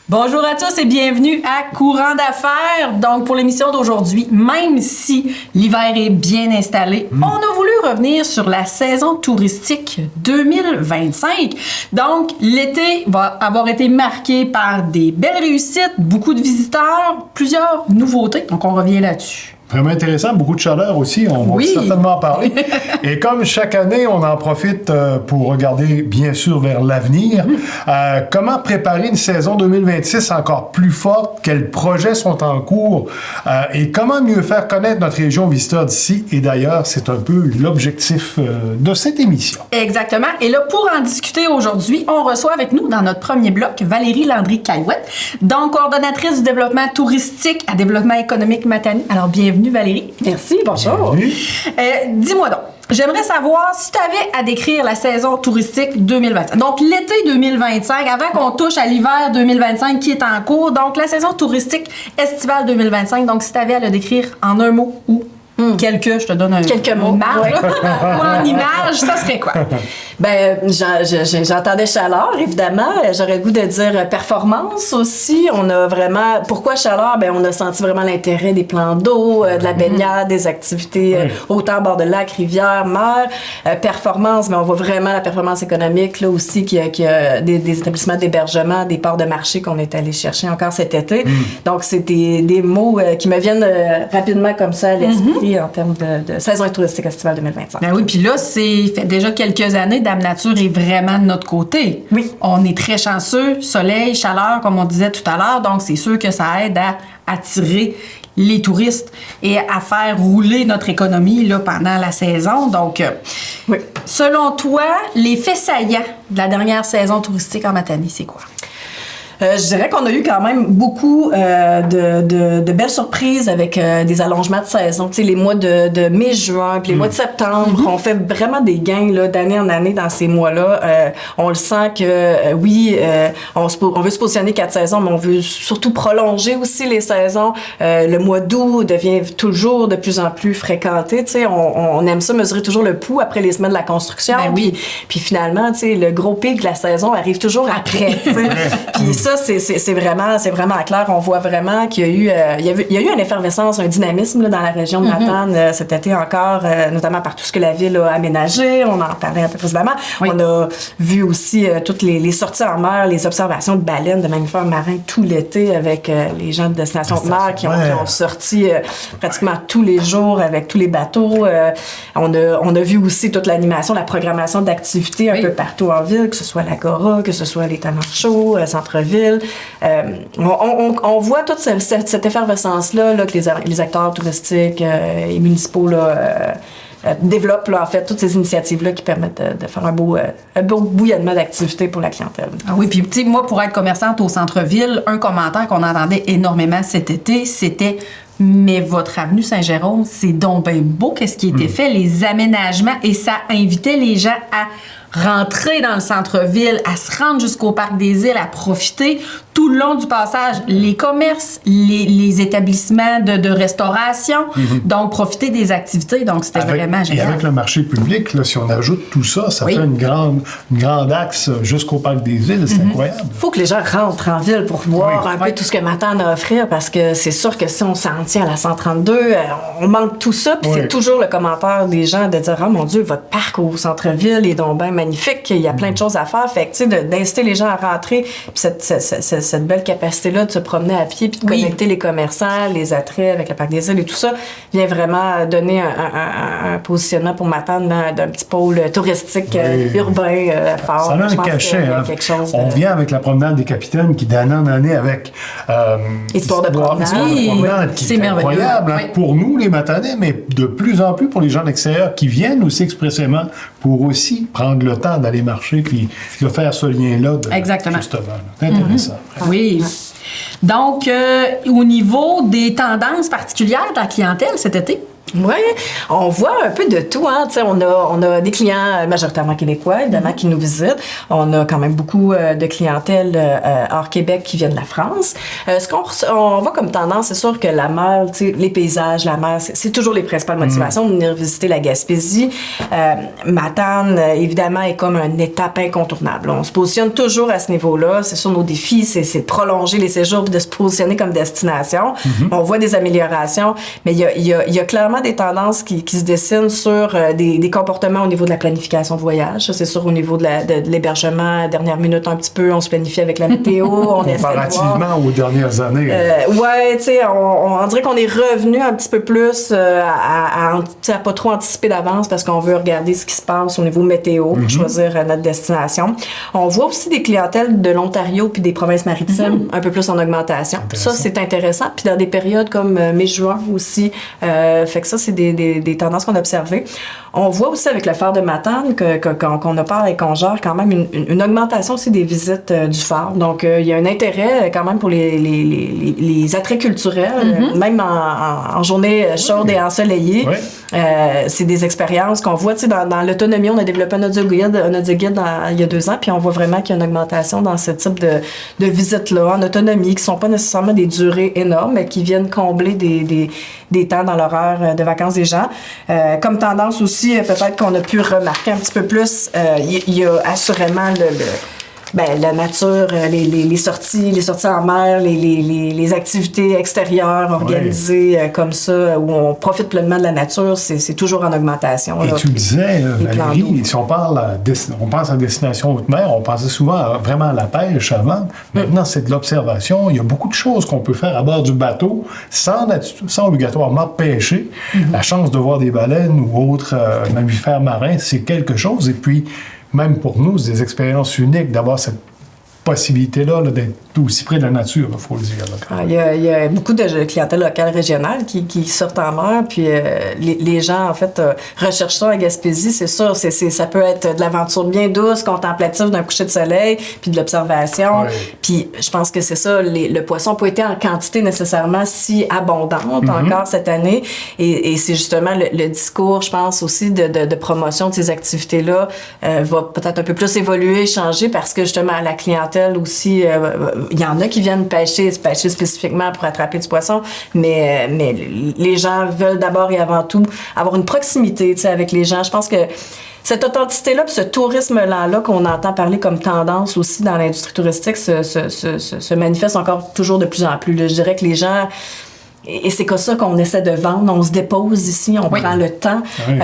Bonjour à tous et bienvenue à Courant d'affaires. Donc, pour l'émission d'aujourd'hui, même si l'hiver est bien installé, on a voulu revenir sur la saison touristique 2025. Donc, l'été va avoir été marqué par des belles réussites, beaucoup de visiteurs, plusieurs nouveautés. Donc, on revient là-dessus. Vraiment intéressant, beaucoup de chaleur aussi, on va certainement en parler. Et comme chaque année, on en profite pour regarder bien sûr vers l'avenir. Comment préparer une saison 2026 encore plus forte? Quels projets sont en cours? Et comment mieux faire connaître notre région aux visiteurs d'ici et d'ailleurs? C'est un peu l'objectif de cette émission. Exactement. Et là, pour en discuter aujourd'hui, on reçoit avec nous dans notre premier bloc Valérie Landry-Caillouette, donc coordonnatrice du développement touristique à Développement économique Matane. Alors, bienvenue Valérie. Merci, bonjour. Dis-moi donc, j'aimerais savoir si tu avais à décrire la saison touristique 2025. Donc, l'été 2025, avant qu'on touche à l'hiver 2025 qui est en cours. Donc, la saison touristique estivale 2025. Donc, si tu avais à le décrire en un mot ou quelques, je te donne quelques mots. Marge, ou en image, ça serait quoi? Ben, j'entendais chaleur, évidemment. J'aurais le goût de dire performance aussi. On a vraiment... Pourquoi chaleur? Ben, on a senti vraiment l'intérêt des plans d'eau, de la baignade, des activités autant bord de lac, rivière, mer. Performance, mais on voit vraiment la performance économique, là aussi, qu'il y a des établissements d'hébergement, des ports de marché qu'on est allé chercher encore cet été. Donc, c'est des mots qui me viennent rapidement comme ça à l'esprit en termes de saison touristique estivale 2025. Ben oui, puis là, c'est fait déjà quelques années, Dame Nature est vraiment de notre côté. Oui. On est très chanceux, soleil, chaleur, comme on disait tout à l'heure, donc c'est sûr que ça aide à attirer les touristes et à faire rouler notre économie là, pendant la saison. Donc, selon toi, les faits saillants de la dernière saison touristique en Matanie, c'est quoi? Je dirais qu'on a eu quand même beaucoup de belles surprises avec des allongements de saison. Tu sais, les mois de mai-juin, puis les mois de septembre, on fait vraiment des gains là, d'année en année dans ces mois-là. On le sent que, on veut se positionner 4 saisons, mais on veut surtout prolonger aussi les saisons. Le mois d'août devient toujours de plus en plus fréquenté. Tu sais, on aime ça mesurer toujours le pouls après les semaines de la construction. Ben oui. Puis finalement, tu sais, le gros pic de la saison arrive toujours après. Puis ça, c'est vraiment clair. On voit vraiment qu'il y a eu une effervescence, un dynamisme là, dans la région de Matane cet été encore, notamment par tout ce que la ville a aménagé. On en parlait un peu précédemment. Oui. On a vu aussi toutes les sorties en mer, les observations de baleines, de mammifères marins tout l'été avec les gens de Destination de mer qui ont sorti pratiquement tous les jours avec tous les bateaux. On a vu aussi toute l'animation, la programmation d'activités un peu partout en ville, que ce soit l'Agora, que ce soit les talents chauds, centre-ville. On voit toute cette effervescence-là là, que les acteurs touristiques et municipaux développent, là, en fait, toutes ces initiatives-là qui permettent de faire un beau bouillonnement d'activités pour la clientèle. Ah oui, puis tu sais, moi, pour être commerçante au centre-ville, un commentaire qu'on entendait énormément cet été, c'était « Mais votre avenue Saint-Jérôme, c'est donc bien beau qu'est-ce qui a été fait, les aménagements, et ça invitait les gens à rentrer dans le centre-ville, à se rendre jusqu'au Parc des Îles, à profiter tout le long du passage, les commerces, les établissements de restauration, donc profiter des activités. Donc, c'était vraiment génial. Et avec le marché public, là, si on ajoute tout ça, ça fait une grande axe jusqu'au Parc des Îles. C'est incroyable. Il faut que les gens rentrent en ville pour voir un peu tout ce que Matane a à offrir, parce que c'est sûr que si on s'en tient à la 132, on manque tout ça. Puis c'est toujours le commentaire des gens de dire « Oh mon Dieu, votre parc au centre-ville est donc bien magnifique, il y a plein de choses à faire. » Fait que, tu sais, d'inciter les gens à rentrer, puis cette belle capacité-là de se promener à pied, puis de connecter les commerçants, les attraits avec le Parc des Îles et tout ça, vient vraiment donner un positionnement pour Matane d'un petit pôle touristique urbain fort. Ça a un cachet. Quelque chose on vient avec la promenade des capitaines qui, d'année en année, avec Histoire de promenade. Qui est incroyable pour nous, les Matanais, mais de plus en plus pour les gens de l'extérieur qui viennent aussi expressément pour aussi prendre le temps d'aller marcher puis de faire ce lien-là. Exactement. Justement. C'est intéressant. Oui. Donc, au niveau des tendances particulières de la clientèle cet été? Oui, on voit un peu de tout. Hein. On a des clients majoritairement québécois, évidemment, qui nous visitent. On a quand même beaucoup de clientèle hors Québec qui viennent de la France. Ce qu'on voit comme tendance, c'est sûr que la mer, les paysages, la mer, c'est toujours les principales motivations de venir visiter la Gaspésie. Matane, évidemment, est comme une étape incontournable. On se positionne toujours à ce niveau-là. C'est sûr, nos défis, c'est de prolonger les séjours et de se positionner comme destination. On voit des améliorations, mais il y a clairement des tendances qui se dessinent sur des comportements au niveau de la planification de voyage. Ça, c'est sûr, au niveau de l'hébergement, dernière minute un petit peu, on se planifie avec la météo, on essaie de voir. Comparativement aux dernières années. Ouais, tu sais, on dirait qu'on est revenu un petit peu plus à pas trop anticiper d'avance parce qu'on veut regarder ce qui se passe au niveau météo pour choisir notre destination. On voit aussi des clientèles de l'Ontario puis des provinces maritimes un peu plus en augmentation. Ça, c'est intéressant. Puis dans des périodes comme mai-juin aussi, fait que ça, c'est des tendances qu'on a observées. On voit aussi avec le phare de Matane qu'on a parlé et qu'on gère quand même une augmentation aussi des visites du phare. Donc, il y a un intérêt quand même pour les attraits culturels, même en journée chaude et ensoleillée. Oui. C'est des expériences qu'on voit. Dans l'autonomie, on a développé un audio-guide il y a 2 ans, puis on voit vraiment qu'il y a une augmentation dans ce type de visites-là, en autonomie, qui ne sont pas nécessairement des durées énormes, mais qui viennent combler des temps dans l'horaire de vacances des gens. Comme tendance aussi, peut-être qu'on a pu remarquer un petit peu plus, il y a assurément la nature, les sorties en mer, les activités extérieures organisées comme ça, où on profite pleinement de la nature, c'est toujours en augmentation. Et là, tu le disais, Valérie, si on pense à destination haute mer, on pensait souvent vraiment à la pêche avant. Maintenant, c'est de l'observation. Il y a beaucoup de choses qu'on peut faire à bord du bateau sans obligatoirement pêcher. La chance de voir des baleines ou autres mammifères marins, c'est quelque chose. Et puis, même pour nous, c'est des expériences uniques d'avoir cette possibilité-là d'être aussi près de la nature, il faut le dire. Il y a beaucoup de clientèle locale régionale qui sortent en mer, puis les gens, en fait, recherchent ça à Gaspésie, c'est sûr. Ça peut être de l'aventure bien douce, contemplative d'un coucher de soleil, puis de l'observation. Oui. Puis je pense que c'est ça, le poisson n'a pas été en quantité nécessairement si abondante encore cette année, et c'est justement le discours, je pense, aussi de promotion de ces activités-là va peut-être un peu plus évoluer, changer, parce que justement, la clientèle aussi... il y en a qui viennent pêcher spécifiquement pour attraper du poisson, mais les gens veulent d'abord et avant tout avoir une proximité avec les gens. Je pense que cette authenticité-là, puis ce tourisme-là qu'on entend parler comme tendance aussi dans l'industrie touristique se manifeste encore toujours de plus en plus. Là. Je dirais que les gens... Et c'est comme ça qu'on essaie de vendre. On se dépose ici, on prend le temps. Oui.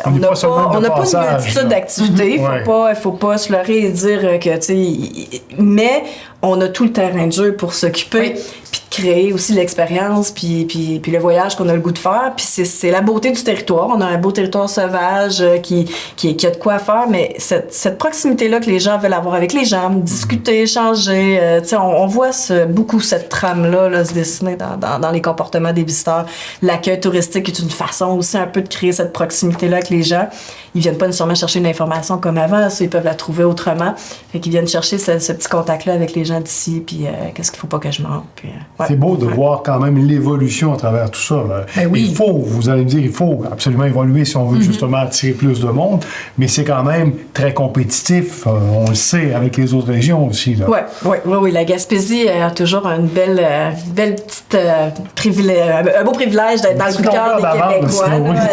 On n'a pas une multitude d'activités. Il faut pas se leurrer et dire que, tu sais... Mais on a tout le terrain de jeu pour s'occuper, puis de créer aussi l'expérience, puis le voyage qu'on a le goût de faire. Puis c'est la beauté du territoire. On a un beau territoire sauvage qui a de quoi faire, mais cette proximité-là que les gens veulent avoir avec les gens, discuter, échanger, tu sais, on voit beaucoup cette trame-là se dessiner dans les comportements des visiteurs. L'accueil touristique est une façon aussi un peu de créer cette proximité-là avec les gens. Ils viennent pas nécessairement chercher une information comme avant, ça, ils peuvent la trouver autrement. Fait qu'ils viennent chercher ce petit contact-là avec les gens d'ici, puis qu'est-ce qu'il faut pas que je manque. Puis, c'est beau de voir quand même l'évolution à travers tout ça. Ben oui. Vous allez me dire, il faut absolument évoluer si on veut justement attirer plus de monde, mais c'est quand même très compétitif, on le sait, avec les autres régions aussi. Oui. La Gaspésie a toujours une belle petite un beau privilège d'être dans le coup de cœur des Québécois.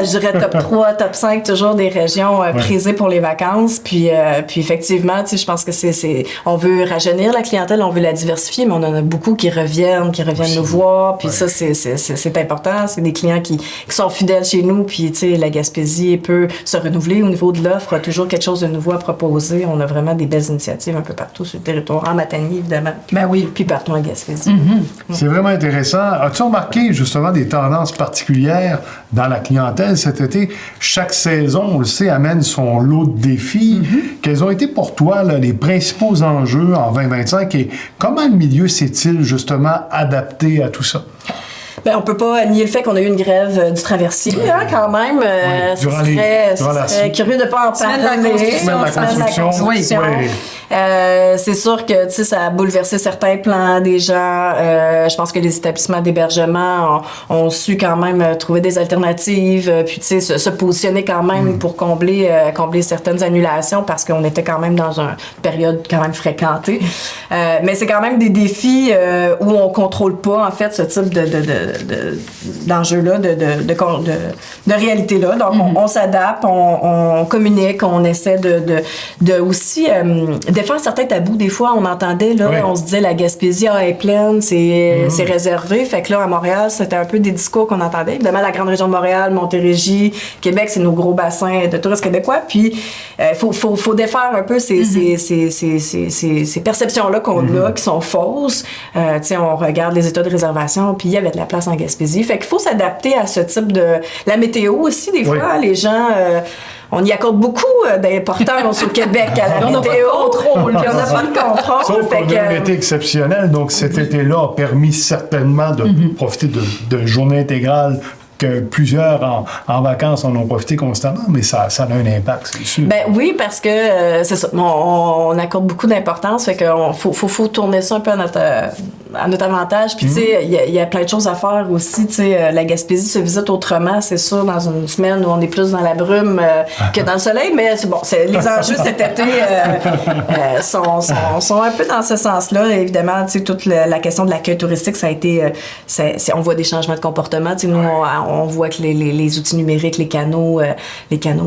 Je dirais top 3, top 5, toujours des régions prisées pour les vacances. Puis effectivement, je pense que on veut rajeunir la clientèle, on veut la diversifier, mais on en a beaucoup qui reviennent nous voir. Puis ça, c'est important. C'est des clients qui sont fidèles chez nous. Puis, la Gaspésie peut se renouveler au niveau de l'offre. Toujours quelque chose de nouveau à proposer. On a vraiment des belles initiatives un peu partout sur le territoire. En Matanie, évidemment. Ben oui. Puis partout en Gaspésie. C'est vraiment intéressant. As-tu remarqué, justement, des tendances particulières dans la clientèle cet été? Chaque saison, on le sait, amène son lot de défis. Quels ont été pour toi les principaux enjeux en 2025 et comment le milieu s'est-il justement adapté à tout ça? Ben, on peut pas nier le fait qu'on a eu une grève du traversier, quand même. Ce serait curieux de pas en parler. Semaine de la construction. Oui. C'est sûr que, tu sais, ça a bouleversé certains plans des gens. Je pense que les établissements d'hébergement ont su quand même trouver des alternatives, puis, tu sais, se positionner quand même pour combler certaines annulations parce qu'on était quand même dans une période quand même fréquentée. Mais c'est quand même des défis où on contrôle pas, en fait, ce type d'enjeu-là, de réalité-là. Donc, on s'adapte, on communique, on essaie de aussi défaire certains tabous. Des fois, on entendait, là, on se disait la Gaspésie est pleine, c'est réservé. Fait que là, à Montréal, c'était un peu des discours qu'on entendait. Évidemment, la grande région de Montréal, Montérégie, Québec, c'est nos gros bassins de touristes québécois. Puis, faut défaire un peu ces perceptions-là qu'on a, qui sont fausses. Tu sais, on regarde les états de réservation, puis il y avait de la place en Gaspésie. Fait qu'il faut s'adapter à ce type de... La météo aussi, des fois, les gens... on y accorde beaucoup d'importance au Québec à la météo. On n'a pas de contrôle. Sauf qu'on a un été exceptionnel, donc cet été-là a permis certainement de profiter de journées intégrales que plusieurs en vacances en ont profité constamment, mais ça a un impact, c'est sûr. Ben oui, parce que c'est ça. On accorde beaucoup d'importance, fait qu'on faut tourner ça un peu à notre avantage. Puis tu sais, il y a plein de choses à faire aussi. Tu sais, la Gaspésie se visite autrement, c'est sûr, dans une semaine où on est plus dans la brume que dans le soleil, mais c'est bon. Les enjeux cet été sont un peu dans ce sens-là. Évidemment, tu sais, toute la question de l'accueil touristique, ça a été, on voit des changements de comportement. Tu sais, nous, on voit que les outils numériques, les canaux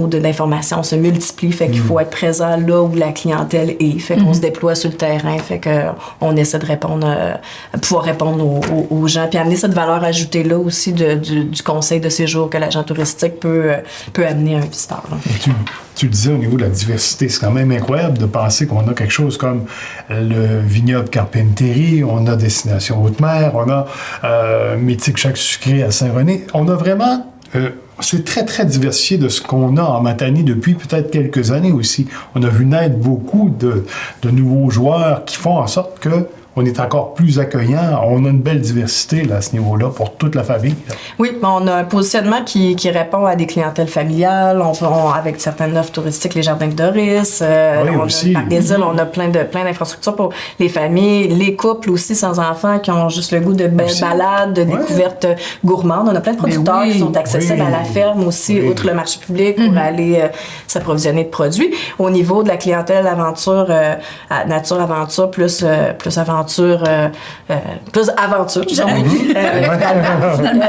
d'information se multiplient, fait qu'il faut être présent là où la clientèle est, fait qu'on se déploie sur le terrain, fait qu'on essaie de pouvoir répondre aux gens, puis amener cette valeur ajoutée là aussi du conseil de séjour que l'agent touristique peut amener à un visiteur. Tu le disais au niveau de la diversité, c'est quand même incroyable de penser qu'on a quelque chose comme le vignoble Carpinterie, on a Destination Haute-Mer, on a Mythique Chac Sucré à Saint-René. On a vraiment... c'est très, très diversifié de ce qu'on a en Matane depuis peut-être quelques années aussi. On a vu naître beaucoup de nouveaux joueurs qui font en sorte que on est encore plus accueillant. On a une belle diversité là, à ce niveau-là pour toute la famille. Là. Oui, on a un positionnement qui répond à des clientèles familiales. Avec certaines offres touristiques, les jardins de Doris, on aussi. A le parc des îles, on a plein d'infrastructures pour les familles, les couples aussi sans enfants qui ont juste le goût de belles balades, de découvertes gourmandes. On a plein de producteurs qui sont accessibles à la ferme aussi, outre le marché public, pour aller s'approvisionner de produits. Au niveau de la clientèle aventure, nature aventure, plus aventure, disons.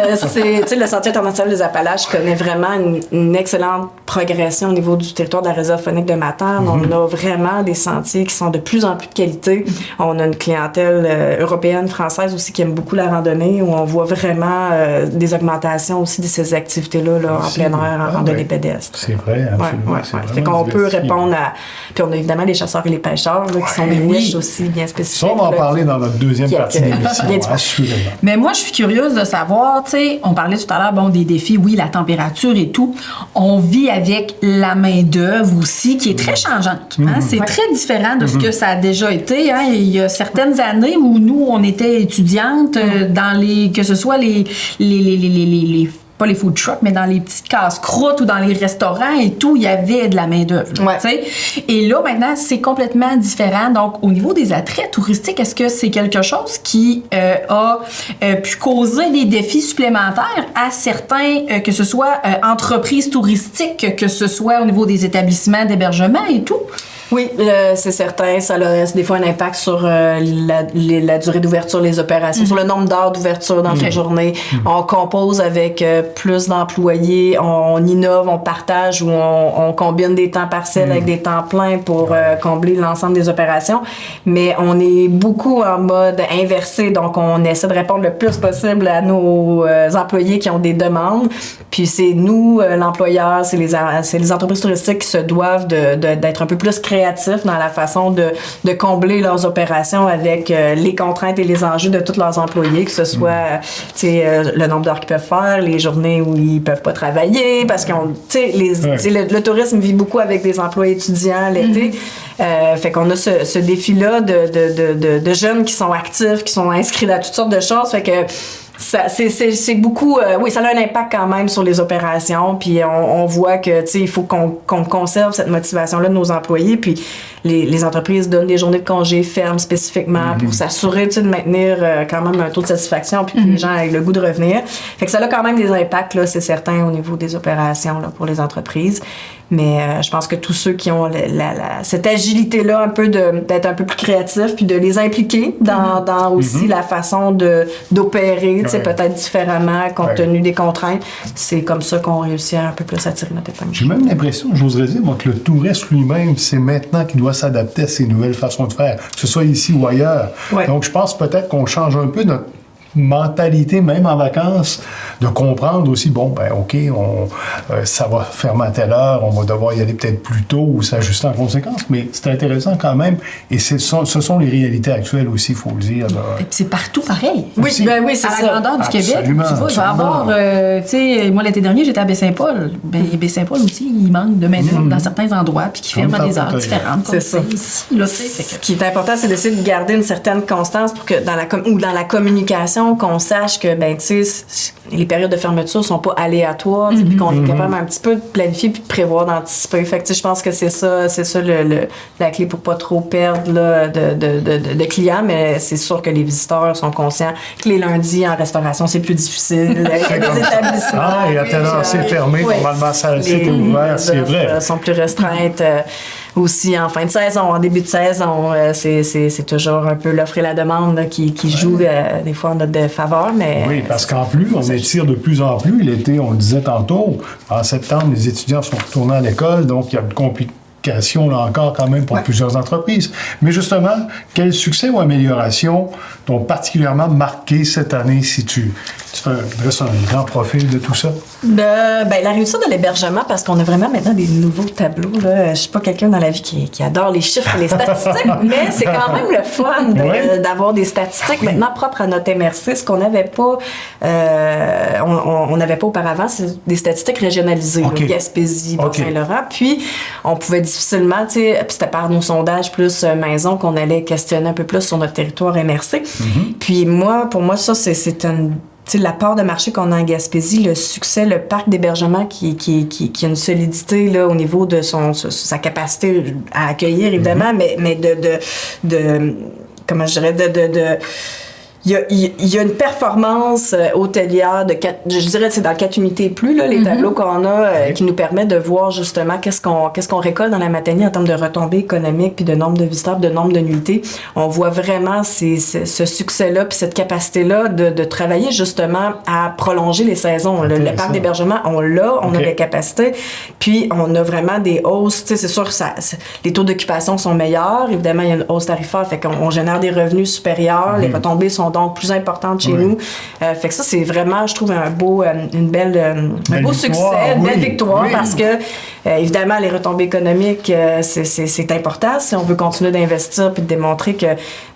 Le Sentier international des Appalaches connaît vraiment une excellente progression au niveau du territoire de la réserve faunique de Matane. On a vraiment des sentiers qui sont de plus en plus de qualité. On a une clientèle européenne, française aussi qui aime beaucoup la randonnée, où on voit vraiment des augmentations aussi de ces activités-là en plein air, en randonnée pédestre. C'est vrai, absolument. Fait qu'on peut répondre à... Puis on a évidemment les chasseurs et les pêcheurs qui sont des niches aussi bien spécifiques. Ça, on va en parler dans notre deuxième partie de l'émission, assurément. Mais moi, je suis curieuse de savoir, tu sais, on parlait tout à l'heure, des défis, oui, la température et tout. On vit avec la main-d'œuvre aussi, qui est très changeante. Hein? C'est très différent de ce que ça a déjà été. Hein? Il y a certaines années où nous, on était étudiantes que ce soit les pas les food trucks, mais dans les petites casse-croûtes ou dans les restaurants et tout, il y avait de la main-d'œuvre. Et là, maintenant, c'est complètement différent. Donc, au niveau des attraits touristiques, est-ce que c'est quelque chose qui a pu causer des défis supplémentaires à certains, que ce soit entreprises touristiques, que ce soit au niveau des établissements d'hébergement et tout? Oui, c'est certain. Ça a des fois un impact sur la durée d'ouverture, les opérations, sur le nombre d'heures d'ouverture dans une journée. On compose avec plus d'employés, on innove, on partage ou on combine des temps partiels avec des temps pleins pour combler l'ensemble des opérations. Mais on est beaucoup en mode inversé, donc on essaie de répondre le plus possible à nos employés qui ont des demandes. Puis c'est nous, l'employeur, c'est les entreprises touristiques qui se doivent d'être un peu plus créatifs dans la façon de combler leurs opérations avec les contraintes et les enjeux de tous leurs employés, que ce soit le nombre d'heures qu'ils peuvent faire, les journées où ils peuvent pas travailler, parce le tourisme vit beaucoup avec des emplois étudiants l'été. Fait qu'on a ce défi-là de jeunes qui sont actifs, qui sont inscrits à toutes sortes de choses. Fait que C'est beaucoup... oui, ça a un impact quand même sur les opérations, puis on voit que, tu sais, il faut qu'on conserve cette motivation-là de nos employés, puis les entreprises donnent des journées de congé fermes spécifiquement pour s'assurer, tu sais, de maintenir quand même un taux de satisfaction, puis que les gens aient le goût de revenir. Fait que ça a quand même des impacts, là, c'est certain, au niveau des opérations là, pour les entreprises. Mais je pense que tous ceux qui ont cette agilité-là, un peu d'être un peu plus créatifs, puis de les impliquer dans aussi la façon d'opérer, tu sais, peut-être différemment, compte tenu des contraintes, c'est comme ça qu'on réussit à un peu plus attirer notre épingle. J'ai même l'impression, j'oserais dire, moi, que le touriste lui-même, c'est maintenant qu'il doit s'adapter à ces nouvelles façons de faire, que ce soit ici ou ailleurs. Ouais. Donc, je pense peut-être qu'on change un peu notre mentalité, même en vacances, de comprendre aussi, bon, ben OK, ça va fermer à telle heure, on va devoir y aller peut-être plus tôt ou s'ajuster en conséquence, mais c'est intéressant quand même, et ce sont les réalités actuelles aussi, il faut le dire. Et puis c'est partout pareil. Oui, c'est à la grandeur du Québec, tu vois, il va y avoir, tu sais, moi l'été dernier, j'étais à Baie-Saint-Paul. Baie-Saint-Paul aussi, il manque de main-d'œuvre dans certains endroits, puis qui ferment à des heures différentes. C'est ça. Ce qui est important, c'est d'essayer de garder une certaine constance pour que dans la communication, qu'on sache que, ben, tu sais, les périodes de fermeture sont pas aléatoires, puis qu'on est capable un petit peu de planifier puis de prévoir, d'anticiper. Fait que, tu sais, je pense que c'est ça la clé pour pas trop perdre là, de clients, mais c'est sûr que les visiteurs sont conscients que les lundis en restauration, c'est plus difficile. Les établissements. Ah, et à telle heure, c'est fermé. Normalement, ça c'est ouvert, c'est vrai. Sont plus restreintes. Aussi en fin de saison, en début de saison, c'est toujours un peu l'offre et la demande là, qui joue des fois en notre faveur. Mais, oui, parce qu'en plus, on étire de plus en plus. L'été, on le disait tantôt, en septembre, les étudiants sont retournés à l'école, donc il y a de complications là encore quand même pour plusieurs entreprises. Mais justement, quel succès ou amélioration t'ont particulièrement marqué cette année si tu dresses un grand profil de tout ça? La réussite de l'hébergement, parce qu'on a vraiment maintenant des nouveaux tableaux. Là. Je suis pas quelqu'un dans la vie qui adore les chiffres et les statistiques, mais c'est quand même le fun d'avoir des statistiques maintenant propres à notre MRC, ce qu'on n'avait pas, on n'avait pas auparavant, c'est des statistiques régionalisées, Gaspésie, Bas-Saint-Laurent. Puis, on pouvait difficilement, tu sais, c'était par nos sondages plus maison qu'on allait questionner un peu plus sur notre territoire MRC. Puis pour moi, ça, c'est une... Tu sais, la part de marché qu'on a en Gaspésie, le succès, le parc d'hébergement qui a une solidité là, au niveau de sa capacité à accueillir, évidemment, mais comment je dirais, il y a une performance hôtelière je dirais c'est dans 4 unités et plus là, les tableaux qu'on a qui nous permettent de voir justement qu'est-ce qu'on récolte dans la Matanie en termes de retombées économiques puis de nombre de visiteurs, de nombre de nuitées. On voit vraiment ce succès-là puis cette capacité-là de travailler justement à prolonger les saisons. Le parc d'hébergement, on a les capacités puis on a vraiment des hausses. Tu sais, c'est sûr que les taux d'occupation sont meilleurs. Évidemment, il y a une hausse tarifaire, fait qu'on génère des revenus supérieurs. Les retombées sont donc plus importante chez nous. Fait que ça, c'est vraiment, je trouve, un beau succès, une belle victoire, parce que, évidemment, les retombées économiques, c'est important si on veut continuer d'investir puis de démontrer que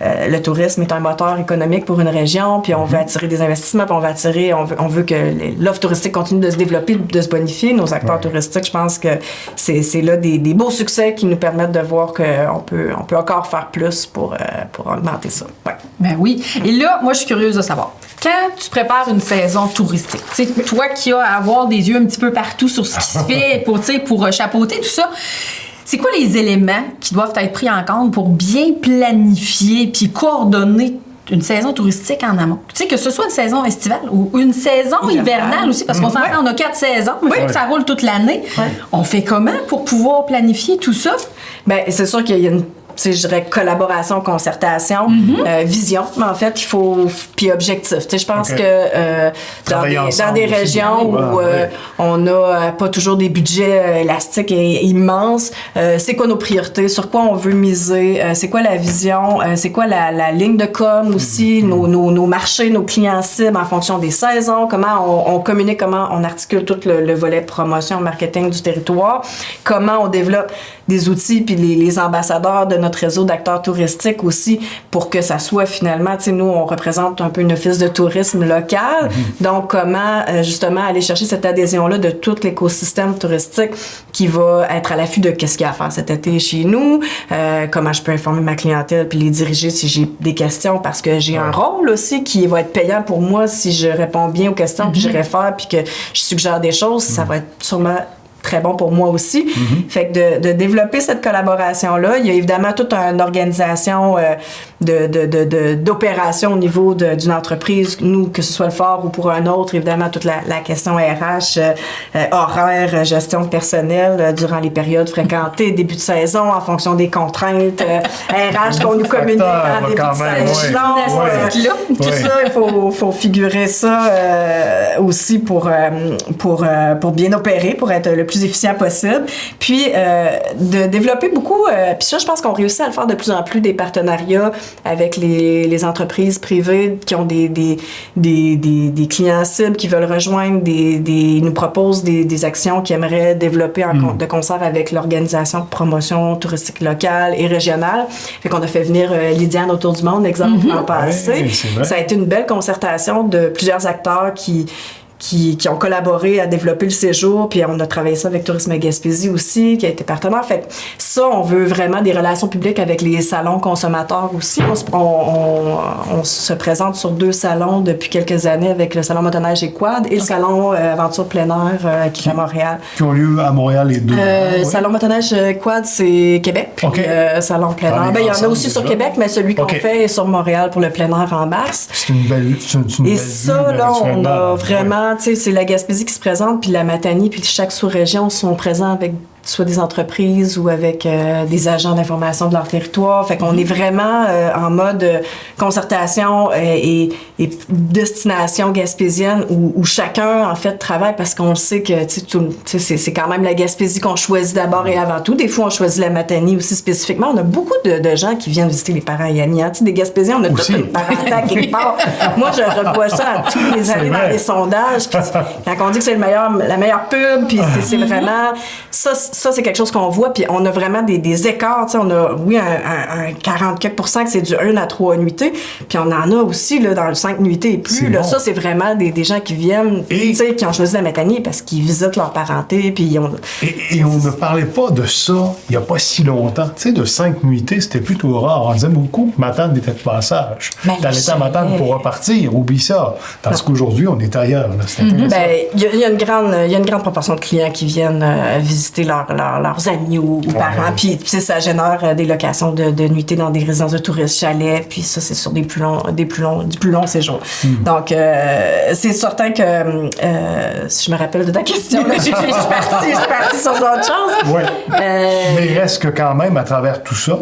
le tourisme est un moteur économique pour une région, puis on veut attirer des investissements, puis on veut que l'offre touristique continue de se développer, de se bonifier. Nos acteurs touristiques, je pense que c'est là des beaux succès qui nous permettent de voir qu'on peut encore faire plus pour augmenter ça. Ouais. Ben oui. Et là, moi, je suis curieuse de savoir. Quand tu prépares une saison touristique, tu sais, toi qui as à avoir des yeux un petit peu partout sur ce qui se fait pour chapeauter tout ça, c'est quoi les éléments qui doivent être pris en compte pour bien planifier puis coordonner une saison touristique en amont? Tu sais, que ce soit une saison estivale ou une saison hivernale aussi, parce qu'on s'entend, on a 4 saisons, mais il faut que ça roule toute l'année. On fait comment pour pouvoir planifier tout ça? Bien, c'est sûr qu'il y a une je dirais collaboration, concertation, vision, mais en fait, il faut... Puis objectif. Tu sais, je pense que dans des régions où on n'a pas toujours des budgets élastiques et immenses, c'est quoi nos priorités? Sur quoi on veut miser? C'est quoi la vision? C'est quoi la ligne de com aussi? Nos marchés, nos clients cibles en fonction des saisons? Comment on communique? Comment on articule tout le volet promotion, marketing du territoire? Comment on développe des outils puis les ambassadeurs de notre réseau d'acteurs touristiques aussi pour que ça soit finalement, tu sais, nous, on représente un peu une office de tourisme local. Donc, comment, justement, aller chercher cette adhésion-là de tout l'écosystème touristique qui va être à l'affût de qu'est-ce qu'il y a à faire cet été chez nous, comment je peux informer ma clientèle puis les diriger si j'ai des questions parce que j'ai un rôle aussi qui va être payant pour moi si je réponds bien aux questions puis je réfère puis que je suggère des choses, ça va être sûrement très bon pour moi aussi. Fait que de développer cette collaboration-là, il y a évidemment toute une organisation d'opération au niveau d'une entreprise, nous, que ce soit le Fort ou pour un autre, évidemment, toute la question RH, horaire, gestion personnelle durant les périodes fréquentées, début de saison, en fonction des contraintes, RH qu'on nous communique en début de saison. Tout ça, il faut figurer ça aussi pour bien opérer, pour être le plus efficient possible. Puis, de développer beaucoup, puis ça, je pense qu'on réussit à le faire de plus en plus, des partenariats avec les entreprises privées qui ont des clients cibles qui veulent rejoindre, nous proposent des actions qu'ils aimeraient développer de concert avec l'organisation de promotion touristique locale et régionale. Fait qu'on a fait venir Lydiane Autour du Monde, exemple, l'an passé. Ça a été une belle concertation de plusieurs acteurs qui ont collaboré à développer le séjour, puis on a travaillé ça avec Tourisme Gaspésie aussi, qui a été partenaire. Fait ça, on veut vraiment des relations publiques avec les salons consommateurs aussi. On se présente sur 2 salons depuis quelques années avec le salon motoneige et quad et le salon aventure plein air qui est à Montréal. Qui ont lieu à Montréal les deux. Salon motoneige quad, c'est Québec, puis salon plein air. Il y en a aussi sur Québec, mais celui qu'on fait est sur Montréal pour le plein air en mars. C'est une belle et ça, là, on a vraiment... Tu sais, c'est la Gaspésie qui se présente, puis la Matanie, puis chaque sous-région sont présents avec soit des entreprises ou avec des agents d'information de leur territoire. Fait qu'on est vraiment en mode concertation et destination gaspésienne où chacun, en fait, travaille parce qu'on sait que c'est quand même la Gaspésie qu'on choisit d'abord et avant tout. Des fois, on choisit la Matanie aussi spécifiquement. On a beaucoup de gens qui viennent visiter les parents Yanni. Hein? Des Gaspésiens, on a toute une parenté à quelque part. Moi, je revois ça à tous les années dans les sondages. Puis quand on dit que c'est la meilleure pub, puis c'est vraiment... Ça, c'est quelque chose qu'on voit, puis on a vraiment des écarts. On a, oui, un 40% que c'est du 1 à 3 nuitées, puis on en a aussi là, dans le 5 nuitées et plus. Là, bon. Ça, c'est vraiment des gens qui viennent, qui ont choisi la Matanie parce qu'ils visitent leur parenté. Puis et on ne parlait pas de ça il n'y a pas si longtemps. Tu sais, de 5 nuitées, c'était plutôt rare. On disait beaucoup que Matane était de passage. T'allais à Matane pour repartir, oublie ça. Parce qu'aujourd'hui, on est ailleurs. Il y a une grande proportion de clients qui viennent visiter leurs amis ou parents. Puis ça génère des locations de nuitées dans des résidences de touristes, chalets. Puis ça, c'est sur du plus long séjour. Donc, c'est certain que, si je me rappelle de ta question, là, je suis partie sur d'autres choses. Oui. Mais il reste que quand même, à travers tout ça,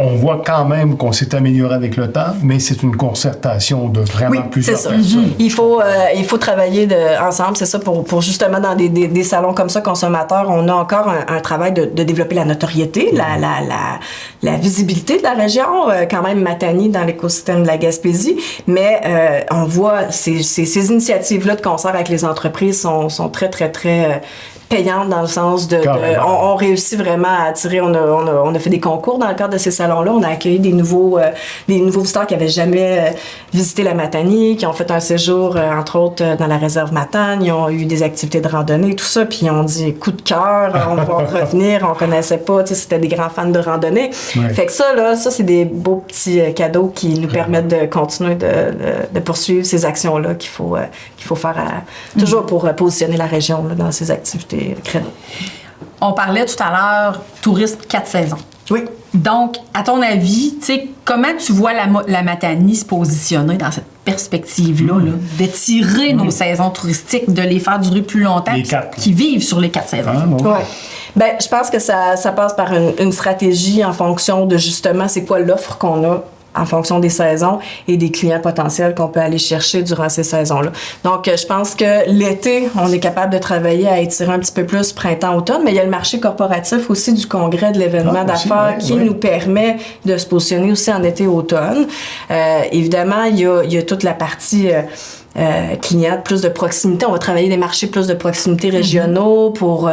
on voit quand même qu'on s'est amélioré avec le temps, mais c'est une concertation de vraiment plusieurs personnes. Il faut travailler ensemble, c'est ça, pour justement dans des salons comme ça, consommateurs, on a encore un travail de développer la notoriété, la visibilité de la région, quand même Matanie dans l'écosystème de la Gaspésie, mais on voit ces initiatives-là de concert avec les entreprises sont très, très, très payantes dans le sens on réussit vraiment à attirer, on a fait des concours dans le cadre de ces salons-là, on a accueilli des nouveaux visiteurs qui n'avaient jamais visité la Matanie, qui ont fait un séjour, entre autres, dans la réserve Matane, ils ont eu des activités de randonnée, tout ça, puis ils ont dit coup de cœur, on va revenir, on connaissait pas, tu sais, c'était des grands fans de randonnée. Ouais. Fait que ça, c'est des beaux petits cadeaux qui nous permettent de continuer de poursuivre ces actions-là qu'il faut faire toujours pour positionner la région là, dans ces activités. On parlait tout à l'heure tourisme 4 saisons. Oui. Donc, à ton avis, comment tu vois la Matanie se positionner dans cette perspective-là, d'étirer nos saisons touristiques, de les faire durer plus longtemps, qui vivent sur les 4 saisons? Oui. Bien, je pense que ça passe par une stratégie en fonction de justement c'est quoi l'offre qu'on a en fonction des saisons et des clients potentiels qu'on peut aller chercher durant ces saisons-là. Donc, je pense que l'été, on est capable de travailler à étirer un petit peu plus printemps-automne, mais il y a le marché corporatif aussi du congrès de l'événement d'affaires qui nous permet de se positionner aussi en été-automne. Évidemment, il y a toute la partie clients, plus de proximité. On va travailler des marchés plus de proximité régionaux pour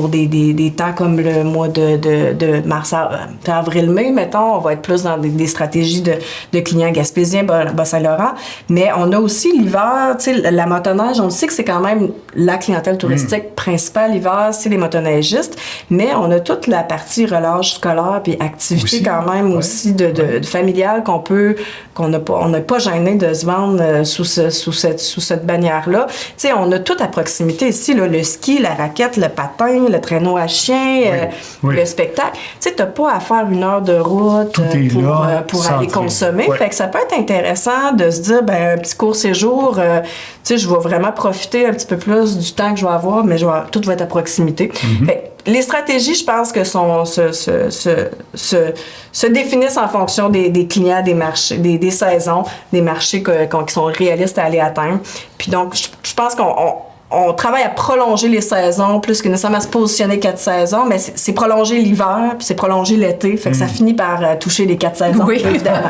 des temps comme le mois de mars à avril-mai, mettons. On va être plus dans des stratégies de clients gaspésiens, Bas-Saint-Laurent. Mais on a aussi l'hiver, tu sais, la motoneige, on le sait que c'est quand même la clientèle touristique principale l'hiver, c'est les motoneigistes. Mais on a toute la partie relâche scolaire puis activité aussi, quand même aussi de familiale qu'on n'a pas gêné de se vendre sous cette bannière-là. Tu sais, on a tout à proximité ici, là, le ski, la raquette, le patin, le traîneau à chien, le spectacle. Tu sais, t'as pas à faire 1 heure de route pour aller consommer. Ouais. Fait que ça peut être intéressant de se dire, un petit court séjour, tu sais, je vais vraiment profiter un petit peu plus du temps que je vais avoir, mais tout va être à proximité. Fait que les stratégies, je pense que se définissent en fonction des clients, des marchés, des saisons, des marchés qui sont réalistes à aller atteindre. Puis donc, je pense qu'on travaille à prolonger les saisons plus que nécessairement se positionner 4 saisons, mais c'est prolonger l'hiver, puis c'est prolonger l'été. Fait que ça finit par toucher les 4 saisons, évidemment.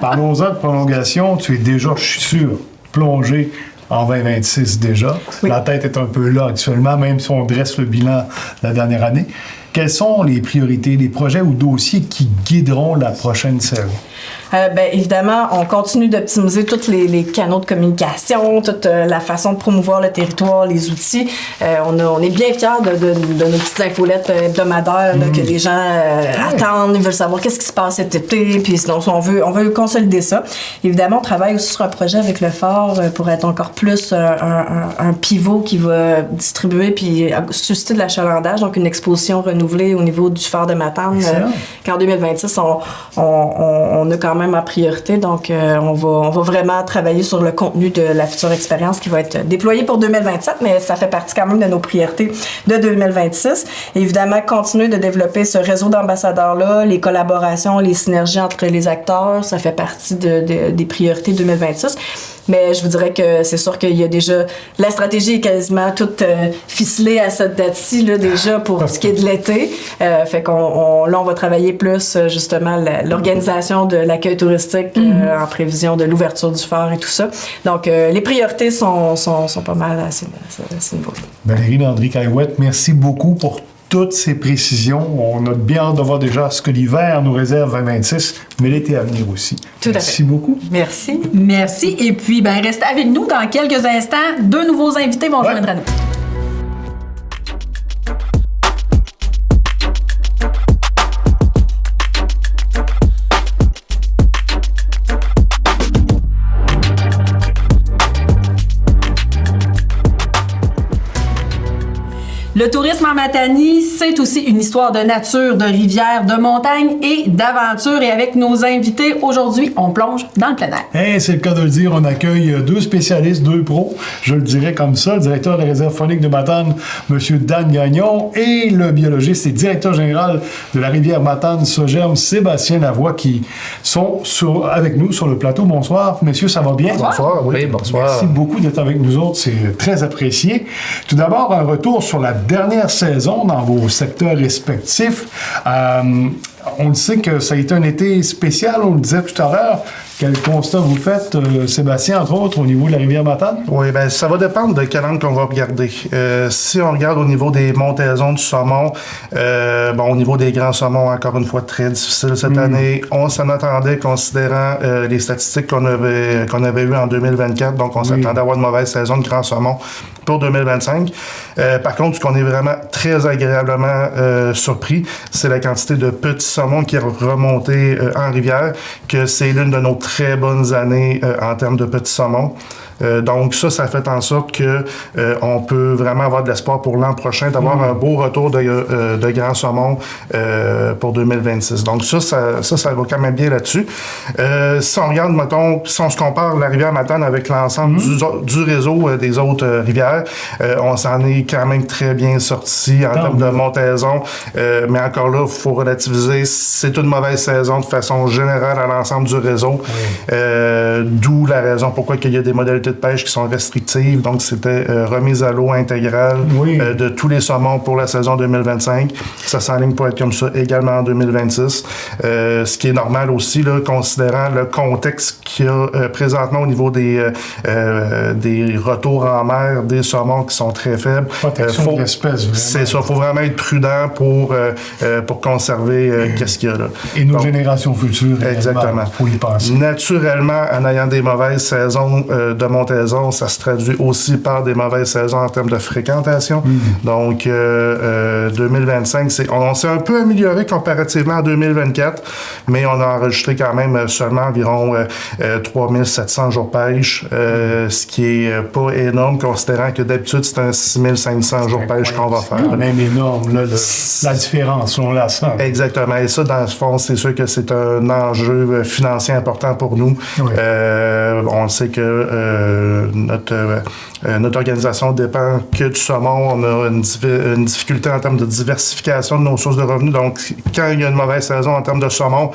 Parlons-en de prolongation. Tu es déjà, je suis sûr, plongé en 2026 déjà. Oui. La tête est un peu là actuellement, même si on dresse le bilan de la dernière année. Quelles sont les priorités, les projets ou dossiers qui guideront la prochaine saison? Évidemment, on continue d'optimiser tous les canaux de communication, toute la façon de promouvoir le territoire, les outils. On est bien fiers de nos petites infolettes hebdomadaires là, que les gens attendent, ils veulent savoir qu'est-ce qui se passe cet été, puis sinon on veut consolider ça. Évidemment, on travaille aussi sur un projet avec le Fort pour être encore plus un pivot qui va distribuer puis susciter de l'achalandage, donc une exposition renouvelée au niveau du Fort de Matane. Qu'en 2026, on a quand même en priorité. Donc, on va vraiment travailler sur le contenu de la future expérience qui va être déployée pour 2027, mais ça fait partie quand même de nos priorités de 2026. Et évidemment, continuer de développer ce réseau d'ambassadeurs-là, les collaborations, les synergies entre les acteurs, ça fait partie des priorités 2026. Mais je vous dirais que c'est sûr qu'il y a déjà... La stratégie est quasiment toute ficelée à cette date-ci, là, déjà, pour ce qui est de l'été. Fait qu'on là, on va travailler plus, justement, l'organisation de l'accueil touristique en prévision de l'ouverture du phare et tout ça. Donc, les priorités sont pas mal à ce niveau. Valérie Landry-Caillouette, merci beaucoup pour toutes ces précisions. On a bien hâte de voir déjà ce que l'hiver nous réserve 2026, mais l'été à venir aussi. Tout à fait. Merci beaucoup. Merci. Merci. Et puis, restez avec nous dans quelques instants. 2 nouveaux invités vont joindre à nous. Le tourisme en Matanie, c'est aussi une histoire de nature, de rivière, de montagne et d'aventure. Et avec nos invités aujourd'hui, on plonge dans le plein air. C'est le cas de le dire. On accueille 2 spécialistes, 2 pros. Je le dirais comme ça. Le directeur de la réserve faunique de Matane, M. Dan Gagnon, et le biologiste et directeur général de la rivière Matane-Saugerme, Sébastien Lavoie, qui sont avec nous sur le plateau. Bonsoir. Messieurs, ça va bien? Bonsoir. Oui, bonsoir. Merci beaucoup d'être avec nous autres. C'est très apprécié. Tout d'abord, un retour sur la dernière saison dans vos secteurs respectifs. On le sait que ça a été un été spécial, on le disait tout à l'heure. Quel constat vous faites, Sébastien, entre autres, au niveau de la rivière Matane? Oui, ça va dépendre de quel angle on va regarder. Si on regarde au niveau des montaisons du saumon, au niveau des grands saumons, encore une fois, très difficile cette année. On s'en attendait, considérant les statistiques qu'on avait eues en 2024. Donc, on s'attendait à avoir une mauvaise saison de grands saumons pour 2025. Par contre, ce qu'on est vraiment très agréablement surpris, c'est la quantité de petits saumons qui est remontée en rivière, que c'est l'une de nos très bonnes années en termes de petits saumons. Donc ça fait en sorte que on peut vraiment avoir de l'espoir pour l'an prochain, d'avoir un beau retour de grands saumons pour 2026. Donc ça va quand même bien là-dessus. Si on regarde, mettons, si on se compare la rivière Matane avec l'ensemble du réseau des autres rivières, on s'en est quand même très bien sorti en termes de montaison. Mais encore là, il faut relativiser. C'est une mauvaise saison de façon générale à l'ensemble du réseau. D'où la raison pourquoi il y a des modalités communautés de pêche qui sont restrictives. Donc, c'était remise à l'eau intégrale de tous les saumons pour la saison 2025. Ça s'enligne pour être comme ça également en 2026. Ce qui est normal aussi, là, considérant le contexte qu'il y a présentement au niveau des retours en mer, des saumons qui sont très faibles. Protection de l'espèce, vraiment. C'est ça. Il faut vraiment être prudent pour conserver qu'est-ce qu'il y a là. Et nos générations futures. Exactement. Il faut y penser. Naturellement, en ayant des mauvaises saisons de montaison, ça se traduit aussi par des mauvaises saisons en termes de fréquentation. Donc, 2025, on s'est un peu amélioré comparativement à 2024, mais on a enregistré quand même seulement environ 3700 jours pêche, ce qui est pas énorme, considérant que d'habitude, c'est un 6500 jours pêche qu'on va faire. C'est même énorme, là, la différence, on la sent. Exactement. Et ça, dans le fond, c'est sûr que c'est un enjeu financier important pour nous. Oui. On sait que notre organisation dépend que du saumon. On a une difficulté en termes de diversification de nos sources de revenus. Donc, quand il y a une mauvaise saison en termes de saumon,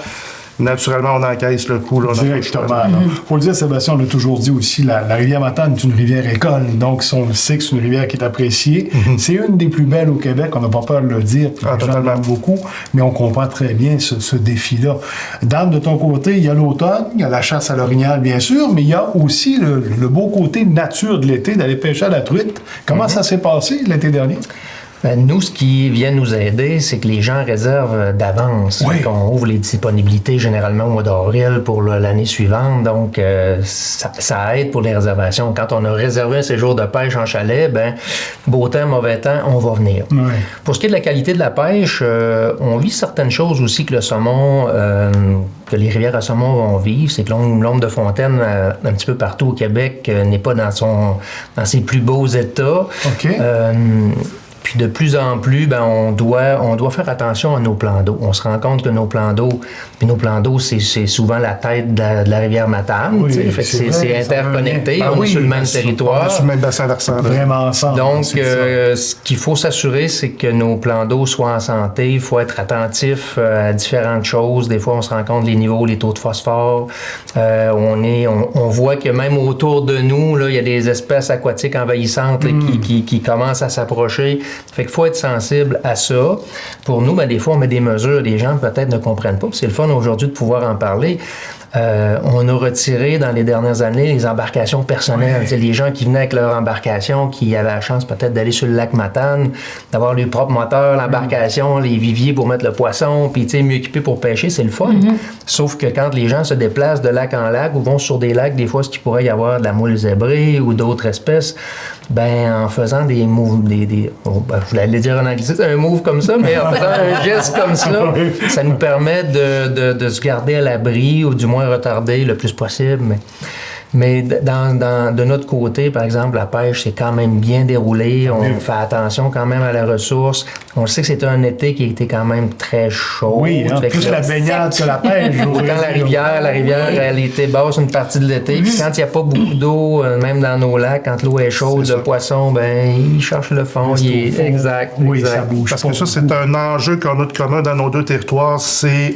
naturellement, on encaisse le coup. Là, directement. Il faut le dire, Sébastien, on l'a toujours dit aussi, la rivière Matane est une rivière école. Donc, on le sait que c'est une rivière qui est appréciée. C'est une des plus belles au Québec. On n'a pas peur de le dire. Les gens l'aiment beaucoup. Mais on comprend très bien ce défi-là. Dan, de ton côté, il y a l'automne, il y a la chasse à l'orignal, bien sûr, mais il y a aussi le beau côté nature de l'été, d'aller pêcher à la truite. Comment ça s'est passé l'été dernier? Nous, ce qui vient nous aider, c'est que les gens réservent d'avance. Oui. On ouvre les disponibilités généralement au mois d'avril pour l'année suivante. Donc, ça aide pour les réservations. Quand on a réservé un séjour de pêche en chalet, beau temps, mauvais temps, on va venir. Oui. Pour ce qui est de la qualité de la pêche, on vit certaines choses aussi que le saumon, que les rivières à saumon vont vivre. C'est que l'ombre de fontaine, un petit peu partout au Québec, n'est pas dans ses plus beaux états. OK. Puis de plus en plus, on doit faire attention à nos plans d'eau. On se rend compte que nos plans d'eau, c'est souvent la tête de la rivière Matane. Oui, c'est interconnecté. On est sur le même territoire. On est sur le même bassin versant. Vraiment ensemble. Donc, ce qu'il faut s'assurer, c'est que nos plans d'eau soient en santé. Il faut être attentif à différentes choses. Des fois, on se rend compte les niveaux, les taux de phosphore. On voit que même autour de nous, là, il y a des espèces aquatiques envahissantes là, qui commencent à s'approcher. Fait qu'il faut être sensible à ça. Pour nous, des fois, on met des mesures, les gens peut-être ne comprennent pas. C'est le fun aujourd'hui de pouvoir en parler. On a retiré dans les dernières années les embarcations personnelles. Ouais. Les gens qui venaient avec leur embarcation, qui avaient la chance peut-être d'aller sur le lac Matane, d'avoir leur propre moteur, l'embarcation, les viviers pour mettre le poisson, puis mieux équipés pour pêcher, c'est le fun. Sauf que quand les gens se déplacent de lac en lac ou vont sur des lacs, des fois, ce qu'il pourrait y avoir de la moule zébrée ou d'autres espèces, en faisant des moves, je voulais dire en anglais, c'est un move comme ça, mais en faisant un geste comme ça nous permet de se garder à l'abri ou du moins retarder le plus possible. Mais de notre côté, par exemple, la pêche, c'est quand même bien déroulé. On fait attention quand même à la ressource. On sait que c'était un été qui était quand même très chaud. Oui, plus la baignade que la pêche. Autant la rivière, elle était basse une partie de l'été. Puis quand il n'y a pas beaucoup d'eau, même dans nos lacs, quand l'eau est chaude, le poisson, il cherche le fond. Exact. Ça bouge. Parce que ça, c'est un enjeu qu'on a de commun dans nos deux territoires, c'est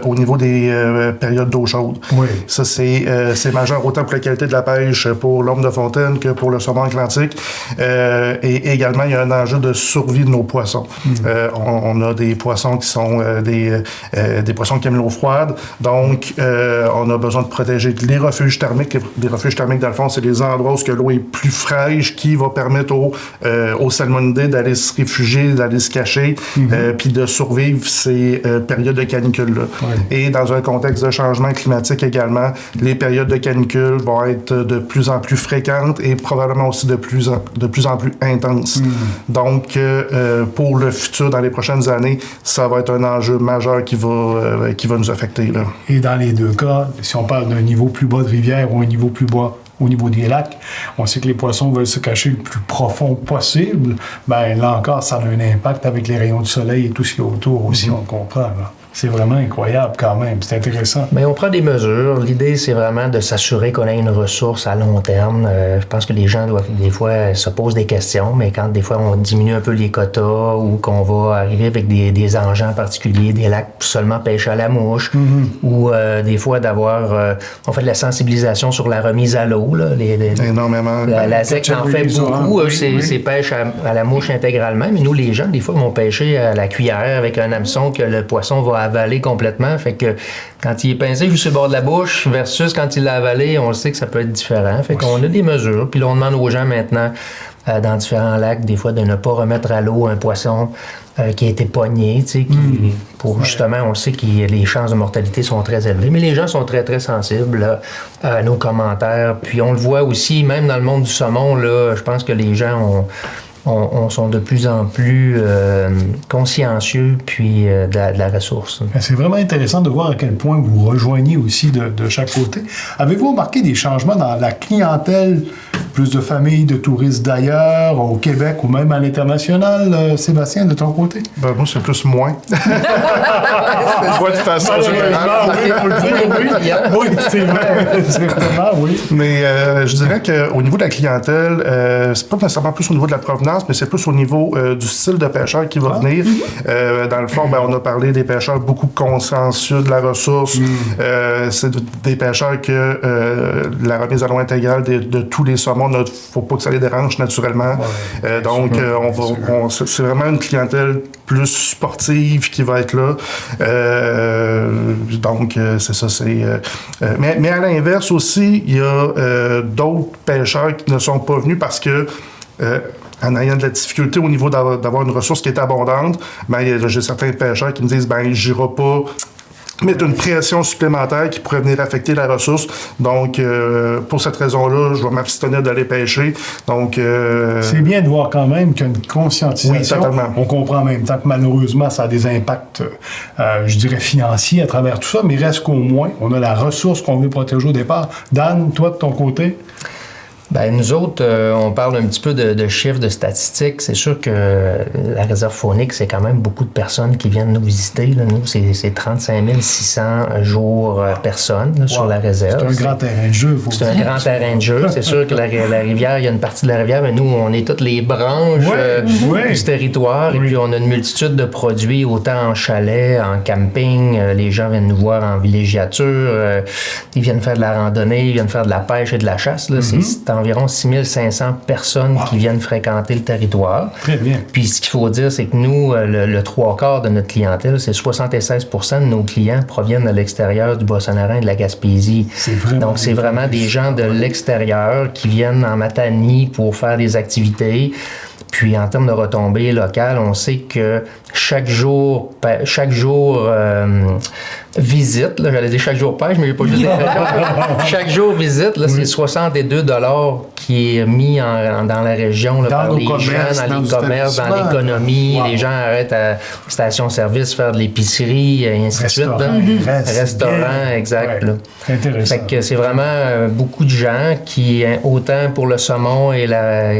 au niveau des périodes d'eau chaude. Oui. Ça, c'est majeur autant pour la qualité de la pêche pour l'ombre de fontaine que pour le saumon atlantique. Et également, il y a un enjeu de survie de nos poissons. On a des poissons qui sont des poissons qui aiment l'eau froide. Donc, on a besoin de protéger les refuges thermiques. Les refuges thermiques, dans le fond, c'est les endroits où l'eau est plus fraîche qui va permettre aux salmonidés d'aller se réfugier, d'aller se cacher, puis de survivre ces périodes de canicule-là. Et dans un contexte de changement climatique également, les périodes de canicule vont être de plus en plus fréquentes et probablement aussi de plus en plus intenses. Donc, pour le futur, dans les prochaines années, ça va être un enjeu majeur qui va nous affecter. Là. Et dans les deux cas, si on parle d'un niveau plus bas de rivière ou un niveau plus bas au niveau des lacs, on sait que les poissons veulent se cacher le plus profond possible. Là encore, ça a un impact avec les rayons du soleil et tout ce qu'il y a autour aussi, on le comprend. Là. C'est vraiment incroyable quand même. C'est intéressant. Mais on prend des mesures. L'idée, c'est vraiment de s'assurer qu'on ait une ressource à long terme. Je pense que les gens doivent, des fois, se posent des questions, mais quand des fois on diminue un peu les quotas ou qu'on va arriver avec des engins particuliers, des lacs seulement pêcher à la mouche, ou des fois on fait de la sensibilisation sur la remise à l'eau. Là, énormément. La ZEC en fait beaucoup. C'est pêche à la mouche intégralement, mais nous, les gens, des fois, vont pêcher à la cuillère avec un hameçon que le poisson va avaler complètement. Fait que quand il est pincé juste sur le bord de la bouche versus quand il l'a avalé, on sait que ça peut être différent. Fait qu'on a des mesures. Puis là, on demande aux gens maintenant, dans différents lacs, des fois, de ne pas remettre à l'eau un poisson qui a été pogné, tu sais, pour justement, on sait que les chances de mortalité sont très élevées. Mais les gens sont très, très sensibles à nos commentaires. Puis on le voit aussi, même dans le monde du saumon, là, je pense que les gens sont de plus en plus consciencieux puis de la ressource. C'est vraiment intéressant de voir à quel point vous rejoignez aussi de chaque côté. Avez-vous remarqué des changements dans la clientèle, plus de familles, de touristes d'ailleurs, au Québec ou même à l'international, Sébastien, de ton côté? Ben, moi, c'est plus moins. Je vois de façon générale. Oui, c'est vrai. C'est vraiment, oui. Mais je dirais qu'au niveau de la clientèle, c'est pas nécessairement plus au niveau de la provenance, mais c'est plus au niveau du style de pêcheur qui va venir. Dans le fond, on a parlé des pêcheurs beaucoup consciencieux de la ressource. C'est des pêcheurs que la remise à l'eau intégrale de tous les saumons, il ne faut pas que ça les dérange naturellement. Donc, c'est vraiment une clientèle plus sportive qui va être là. Donc, c'est ça. Mais à l'inverse aussi, il y a d'autres pêcheurs qui ne sont pas venus parce que en ayant de la difficulté au niveau d'avoir une ressource qui est abondante, j'ai certains pêcheurs qui me disent j'irai pas mettre une pression supplémentaire qui pourrait venir affecter la ressource. Donc, pour cette raison-là, je vais m'abstenir d'aller pêcher. Donc, c'est bien de voir quand même qu'il y a une conscientisation. Oui, totalement. On comprend en même temps que malheureusement, ça a des impacts, je dirais, financiers à travers tout ça, mais reste qu'au moins, on a la ressource qu'on veut protéger au départ. Dan, toi, de ton côté? Nous autres, on parle un petit peu de chiffres, de statistiques. C'est sûr que la réserve faunique, c'est quand même beaucoup de personnes qui viennent nous visiter. Là. Nous, c'est 35 600 jours personnes sur la réserve. C'est un grand terrain de jeu. C'est un grand terrain de jeu. C'est sûr que la rivière, il y a une partie de la rivière, mais nous, on est toutes les branches du territoire. Et puis, on a une multitude de produits, autant en chalet, en camping. Les gens viennent nous voir en villégiature. Ils viennent faire de la randonnée, ils viennent faire de la pêche et de la chasse. Là. C'est environ 6500 personnes qui viennent fréquenter le territoire. Très bien. Puis ce qu'il faut dire, c'est que nous, le 3/4 de notre clientèle, c'est 76% de nos clients proviennent de l'extérieur du Bas-Saint-Laurent et de la Gaspésie. Donc, c'est vraiment des gens de l'extérieur qui viennent en Matanie pour faire des activités. Puis, en termes de retombées locales, on sait que chaque jour visite, là, j'allais dire chaque jour pêche, mais je n'ai pas juste chaque jour visite, là, c'est 62 $ qui est mis dans la région là, par les gens, dans les commerces, dans l'économie. Les gens arrêtent à station-service, faire de l'épicerie, et ainsi de suite. Restaurant, exact. Ouais. C'est intéressant. Fait que c'est vraiment beaucoup de gens qui, autant pour le saumon et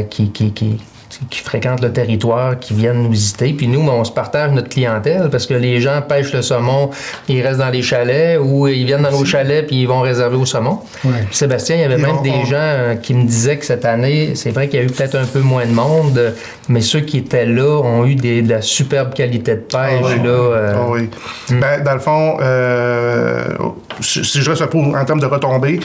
qui fréquentent le territoire, qui viennent nous visiter. Puis nous, on se partage notre clientèle parce que les gens pêchent le saumon, ils restent dans les chalets ou ils viennent dans nos chalets puis ils vont réserver au saumon. Ouais. Sébastien, il y avait même des gens qui me disaient que cette année, c'est vrai qu'il y a eu peut-être un peu moins de monde, mais ceux qui étaient là ont eu de la superbe qualité de pêche. Dans le fond, si je reste un peu en termes de retombées,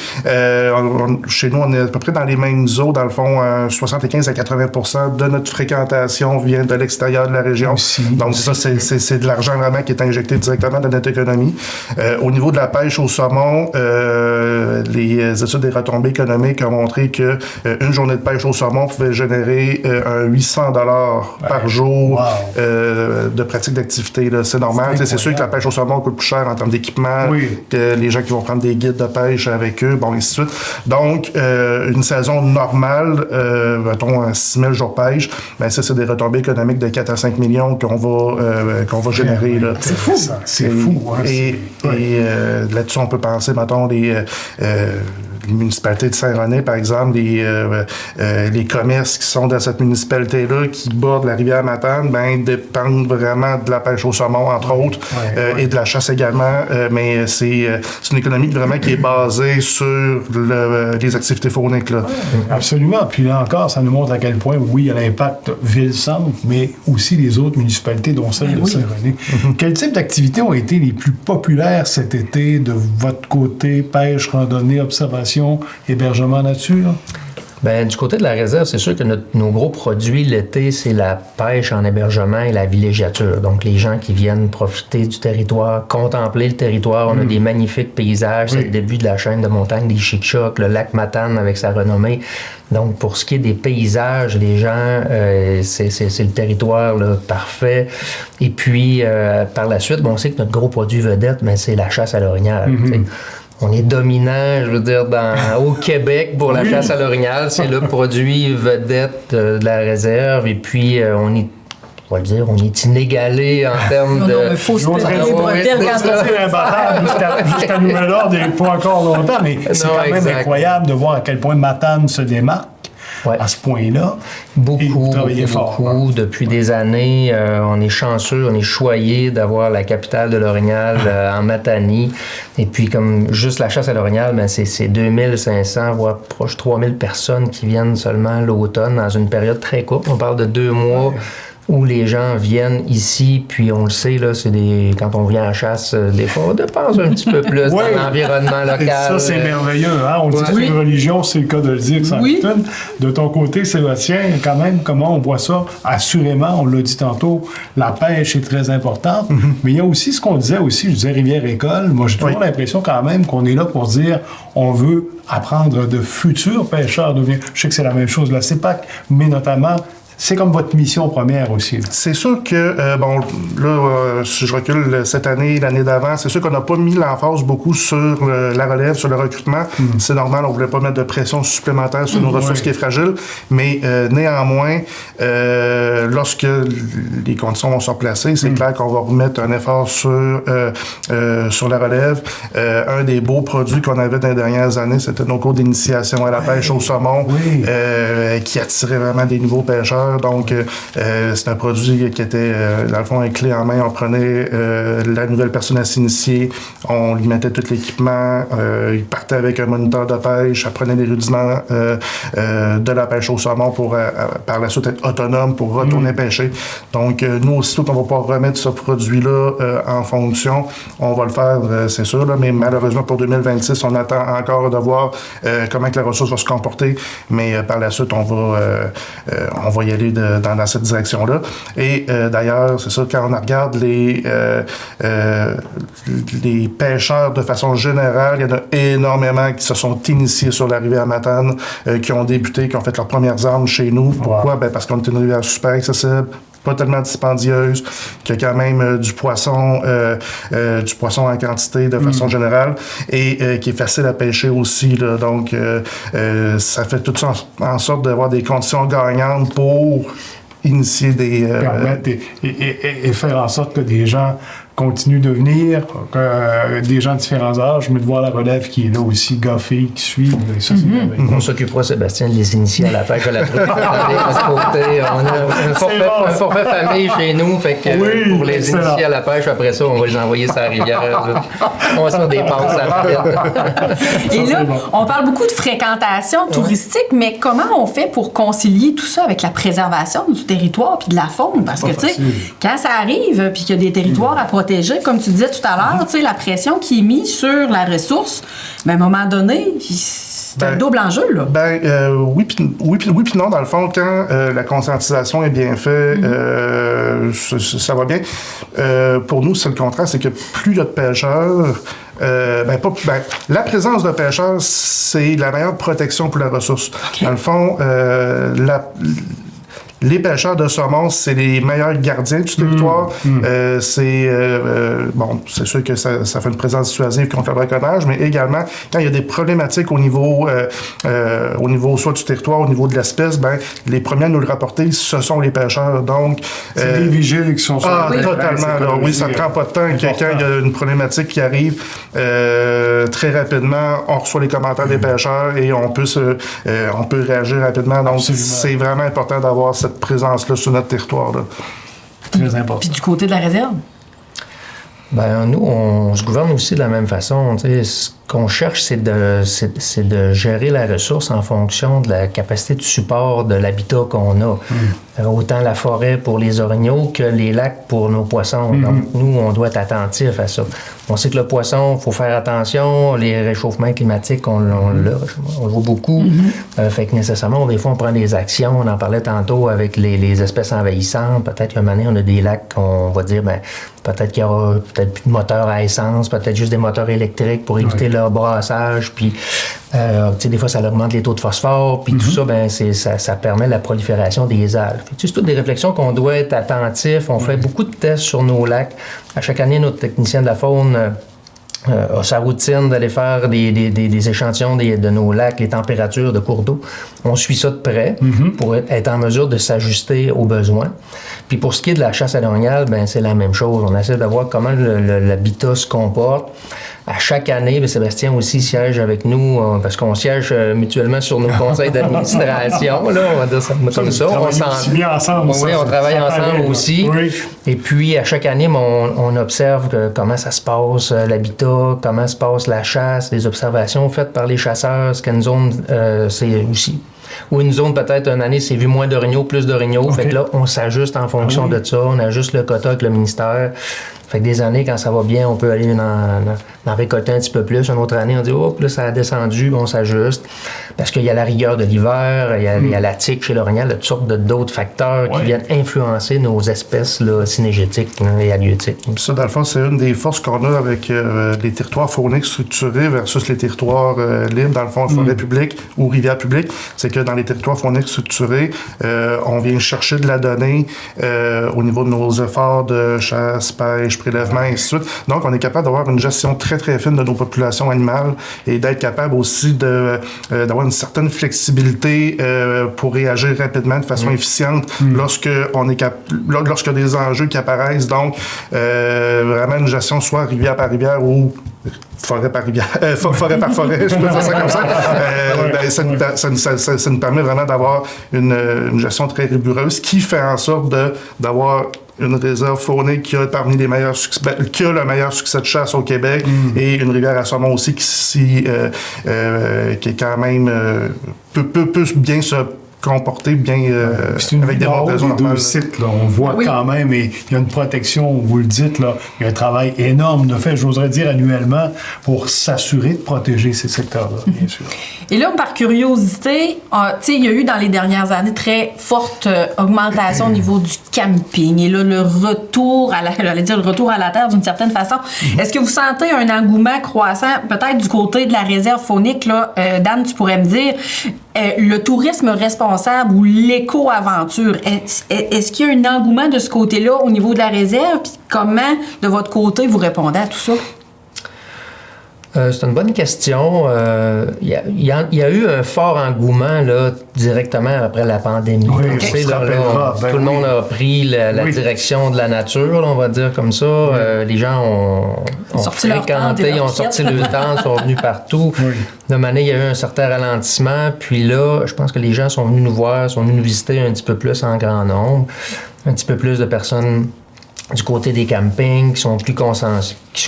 chez nous, on est à peu près dans les mêmes eaux, dans le fond, 75 à 80% de notre fréquentation vient de l'extérieur de la région. Donc ça, c'est de l'argent vraiment qui est injecté directement dans notre économie. Au niveau de la pêche au saumon, les études des retombées économiques ont montré que une journée de pêche au saumon pouvait générer 800 $ par jour de pratique d'activité. Là. C'est normal. C'est sûr que la pêche au saumon coûte plus cher en termes d'équipement, que les gens qui vont prendre des guides de pêche avec eux, bon, ainsi de suite. Donc, une saison normale, mettons 6 000 jours de pêche, ben ça, c'est des retombées économiques de 4 à 5 millions qu'on va générer. Là. C'est fou, ça. C'est fou. Et là-dessus, on peut penser, mettons, municipalité de Saint-René, par exemple, les commerces qui sont dans cette municipalité-là, qui bordent la rivière Matane, dépendent vraiment de la pêche au saumon, entre autres, et de la chasse également. Mais c'est une économie vraiment qui est basée sur les activités fauniques. Là. Absolument. Puis là encore, ça nous montre à quel point, oui, il y a l'impact ville-centre, mais aussi les autres municipalités, dont celle de Saint-René. Quel type d'activités ont été les plus populaires cet été de votre côté? Pêche, randonnée, observation, hébergement nature? Bien, du côté de la réserve, c'est sûr que nos gros produits l'été, c'est la pêche en hébergement et la villégiature. Donc, les gens qui viennent profiter du territoire, contempler le territoire. On a des magnifiques paysages. C'est le début de la chaîne de montagne des Chic-Chocs, le lac Matane avec sa renommée. Donc, pour ce qui est des paysages, les gens, c'est le territoire là, parfait. Et puis, par la suite, on sait que notre gros produit vedette, c'est la chasse à l'orignal. On est dominant, je veux dire, au Québec pour la chasse à l'orignal. C'est le produit vedette de la réserve. Et puis, on est inégalé en termes de... Non, mais faut se les bretelles jusqu'à nouvel ordre et pas encore longtemps, mais c'est quand même incroyable de voir à quel point Matane se démarque. À ce point-là. Beaucoup. Depuis des années, on est chanceux, on est choyé d'avoir la capitale de l'orignal en Matanie. Et puis, comme juste la chasse à l'orignal, c'est 2500, voire proche 3000 personnes qui viennent seulement l'automne dans une période très courte. On parle de 2 mois. Où les gens viennent ici, puis on le sait, là, quand on vient à la chasse, des fois, on dépense un petit peu plus dans l'environnement local. Ça, c'est merveilleux. Hein? On dit que c'est une religion, c'est le cas de le dire sans étonne. De ton côté, Sébastien, quand même, comment on voit ça? Assurément, on l'a dit tantôt, la pêche est très importante, mais il y a aussi ce qu'on disait aussi, je disais Rivière-École. Moi, j'ai toujours l'impression quand même qu'on est là pour dire on veut apprendre de futurs pêcheurs. Je sais que c'est la même chose de la CEPAC, mais notamment... C'est comme votre mission première aussi. Là. C'est sûr que, si je recule cette année, l'année d'avant, c'est sûr qu'on n'a pas mis l'emphase beaucoup sur la relève, sur le recrutement. C'est normal, on ne voulait pas mettre de pression supplémentaire sur nos ressources qui est fragile. Mais néanmoins, lorsque les conditions vont se replacer, c'est clair qu'on va remettre un effort sur la relève. Un des beaux produits qu'on avait dans les dernières années, c'était nos cours d'initiation à la pêche au saumon, qui attiraient vraiment des nouveaux pêcheurs. Donc, c'est un produit qui était, dans le fond, un clé en main. On prenait la nouvelle personne à s'initier, on lui mettait tout l'équipement, il partait avec un moniteur de pêche, apprenait les rudiments de la pêche au saumon pour, par la suite, être autonome pour retourner pêcher. Donc, nous, aussitôt qu'on va pouvoir remettre ce produit-là en fonction, on va le faire, c'est sûr, là, mais malheureusement, pour 2026, on attend encore de voir comment que la ressource va se comporter, mais par la suite, on va y aller dans cette direction-là. Et d'ailleurs, c'est ça, quand on regarde les pêcheurs de façon générale, il y en a énormément qui se sont initiés sur la rivière Matane, qui ont débuté, qui ont fait leurs premières armes chez nous. Pourquoi? Parce qu'on est une rivière super accessible, pas tellement dispendieuse, qui a quand même du poisson en quantité de façon générale, et qui est facile à pêcher aussi. Là. Donc, ça fait tout ça en sorte d'avoir des conditions gagnantes pour initier des... permettre et faire en sorte que des gens continuent de venir, des gens de différents âges, mais de voir la relève qui est là aussi, gars, filles, qui suivent. Ça, on s'occupera, Sébastien, de les initier à la pêche à la truite. On a un forfait famille chez nous, fait que pour les initier à la pêche, après ça, on va les envoyer sur la rivière. On va se faire des passes à la Et là, on parle beaucoup de fréquentation touristique, mais comment on fait pour concilier tout ça avec la préservation du territoire puis de la faune? Parce que, tu sais, quand ça arrive, puis qu'il y a des territoires à protéger, comme tu disais tout à l'heure, tu sais, la pression qui est mise sur la ressource, mais à un moment donné, c'est un double enjeu, là. Oui puis non, dans le fond, quand la conscientisation est bien faite, ça va bien. Pour nous, c'est le contraire, c'est que plus il y a de pêcheurs, la présence de pêcheurs, c'est la meilleure protection pour la ressource. Okay. Dans le fond, Les pêcheurs de saumon, c'est les meilleurs gardiens du territoire. C'est sûr que ça fait une présence dissuasive contre le braconnage, mais également, quand il y a des problématiques au niveau soit du territoire, au niveau de l'espèce, les premiers à nous le rapporter, ce sont les pêcheurs. Donc, c'est des vigiles qui sont sur la totalement. Oui, ça ne prend pas de temps. Quand il y a une problématique qui arrive, très rapidement, on reçoit les commentaires des pêcheurs et on peut réagir rapidement. Donc, c'est vraiment important d'avoir cette présence-là sur notre territoire. Là. Très important. Puis du côté de la réserve? Nous, on se gouverne aussi de la même façon. Ce qu'on cherche, c'est de gérer la ressource en fonction de la capacité de support de l'habitat qu'on a. Autant la forêt pour les orignaux que les lacs pour nos poissons. Donc, nous, on doit être attentifs à ça. On sait que le poisson, il faut faire attention. Les réchauffements climatiques, on le voit beaucoup. Fait que nécessairement, des fois, on prend des actions. On en parlait tantôt avec les espèces envahissantes. Peut-être qu'à un moment donné, on a des lacs qu'on va dire, peut-être qu'il y aura peut-être plus de moteurs à essence, peut-être juste des moteurs électriques pour éviter leur brassage. Puis, des fois, ça augmente les taux de phosphore. Puis tout ça, ça permet la prolifération des algues. C'est toutes des réflexions qu'on doit être attentif. On fait beaucoup de tests sur nos lacs. À chaque année, notre technicien de la faune a sa routine d'aller faire des échantillons de nos lacs, les températures de cours d'eau. On suit ça de près pour être en mesure de s'ajuster aux besoins. Puis pour ce qui est de la chasse à l'orignal, c'est la même chose. On essaie de voir comment l'habitat se comporte. À chaque année, Sébastien aussi siège avec nous parce qu'on siège mutuellement sur nos conseils d'administration. Là, on va dire ça comme ça. On travaille ensemble aussi. Oui. Et puis, à chaque année, on observe comment ça se passe, l'habitat, comment se passe la chasse, les observations faites par les chasseurs, ce qu'une zone, c'est aussi. Ou une zone, peut-être, une année, c'est vu moins d'orignaux, plus d'orignaux. Fait que là, on s'ajuste en fonction de ça. On ajuste le quota avec le ministère. Fait que des années, quand ça va bien, on peut aller en récolter un petit peu plus. Une autre année, on dit, là, ça a descendu, on s'ajuste. Parce qu'il y a la rigueur de l'hiver, il y a la tique chez l'orignal, il y a toutes sortes d'autres facteurs qui viennent influencer nos espèces synégétiques et halieutiques. Ça, dans le fond, c'est une des forces qu'on a avec les territoires fauniques structurés versus les territoires libres, dans le fond, forêt publique ou rivière publique. C'est que dans les territoires fauniques structurés, on vient chercher de la donnée au niveau de nos efforts de chasse, pêche, prélèvement, et ainsi de suite. Donc, on est capable d'avoir une gestion très, très fine de nos populations animales et d'être capable aussi d'avoir une certaine flexibilité pour réagir rapidement de façon efficiente lorsque des enjeux qui apparaissent. Donc, vraiment une gestion soit rivière par rivière ou forêt par rivière, forêt par forêt, je peux dire ça comme ça. Ça nous permet vraiment d'avoir une gestion très rigoureuse qui fait en sorte d'avoir une réserve faunique qui a parmi les meilleurs succès, qui a le meilleur succès de chasse au Québec et une rivière à saumon aussi qui est quand même peut bien se comporter bien avec des montaisons normales. Deux sites, là, on voit quand même, et il y a une protection, vous le dites, là, il y a un travail énorme de fait, j'oserais dire annuellement, pour s'assurer de protéger ces secteurs-là, bien sûr. Et là, par curiosité, il y a eu dans les dernières années très forte augmentation au niveau du camping. Et là, le retour à la terre d'une certaine façon. Est-ce que vous sentez un engouement croissant, peut-être du côté de la réserve faunique, là, Dan, tu pourrais me dire, le tourisme responsable ou l'éco-aventure, est-ce qu'il y a un engouement de ce côté-là au niveau de la réserve? Puis comment, de votre côté, vous répondez à tout ça? C'est une bonne question. Il y a eu un fort engouement là, directement après la pandémie. Oui, tout le monde a pris la direction de la nature, là, on va dire comme ça. Les gens ont fréquenté, ont sorti le temps, sont venus partout. De manière, il y a eu un certain ralentissement. Puis là, je pense que les gens sont venus nous voir, sont venus nous visiter un petit peu plus en grand nombre. Un petit peu plus de personnes du côté des campings qui sont plus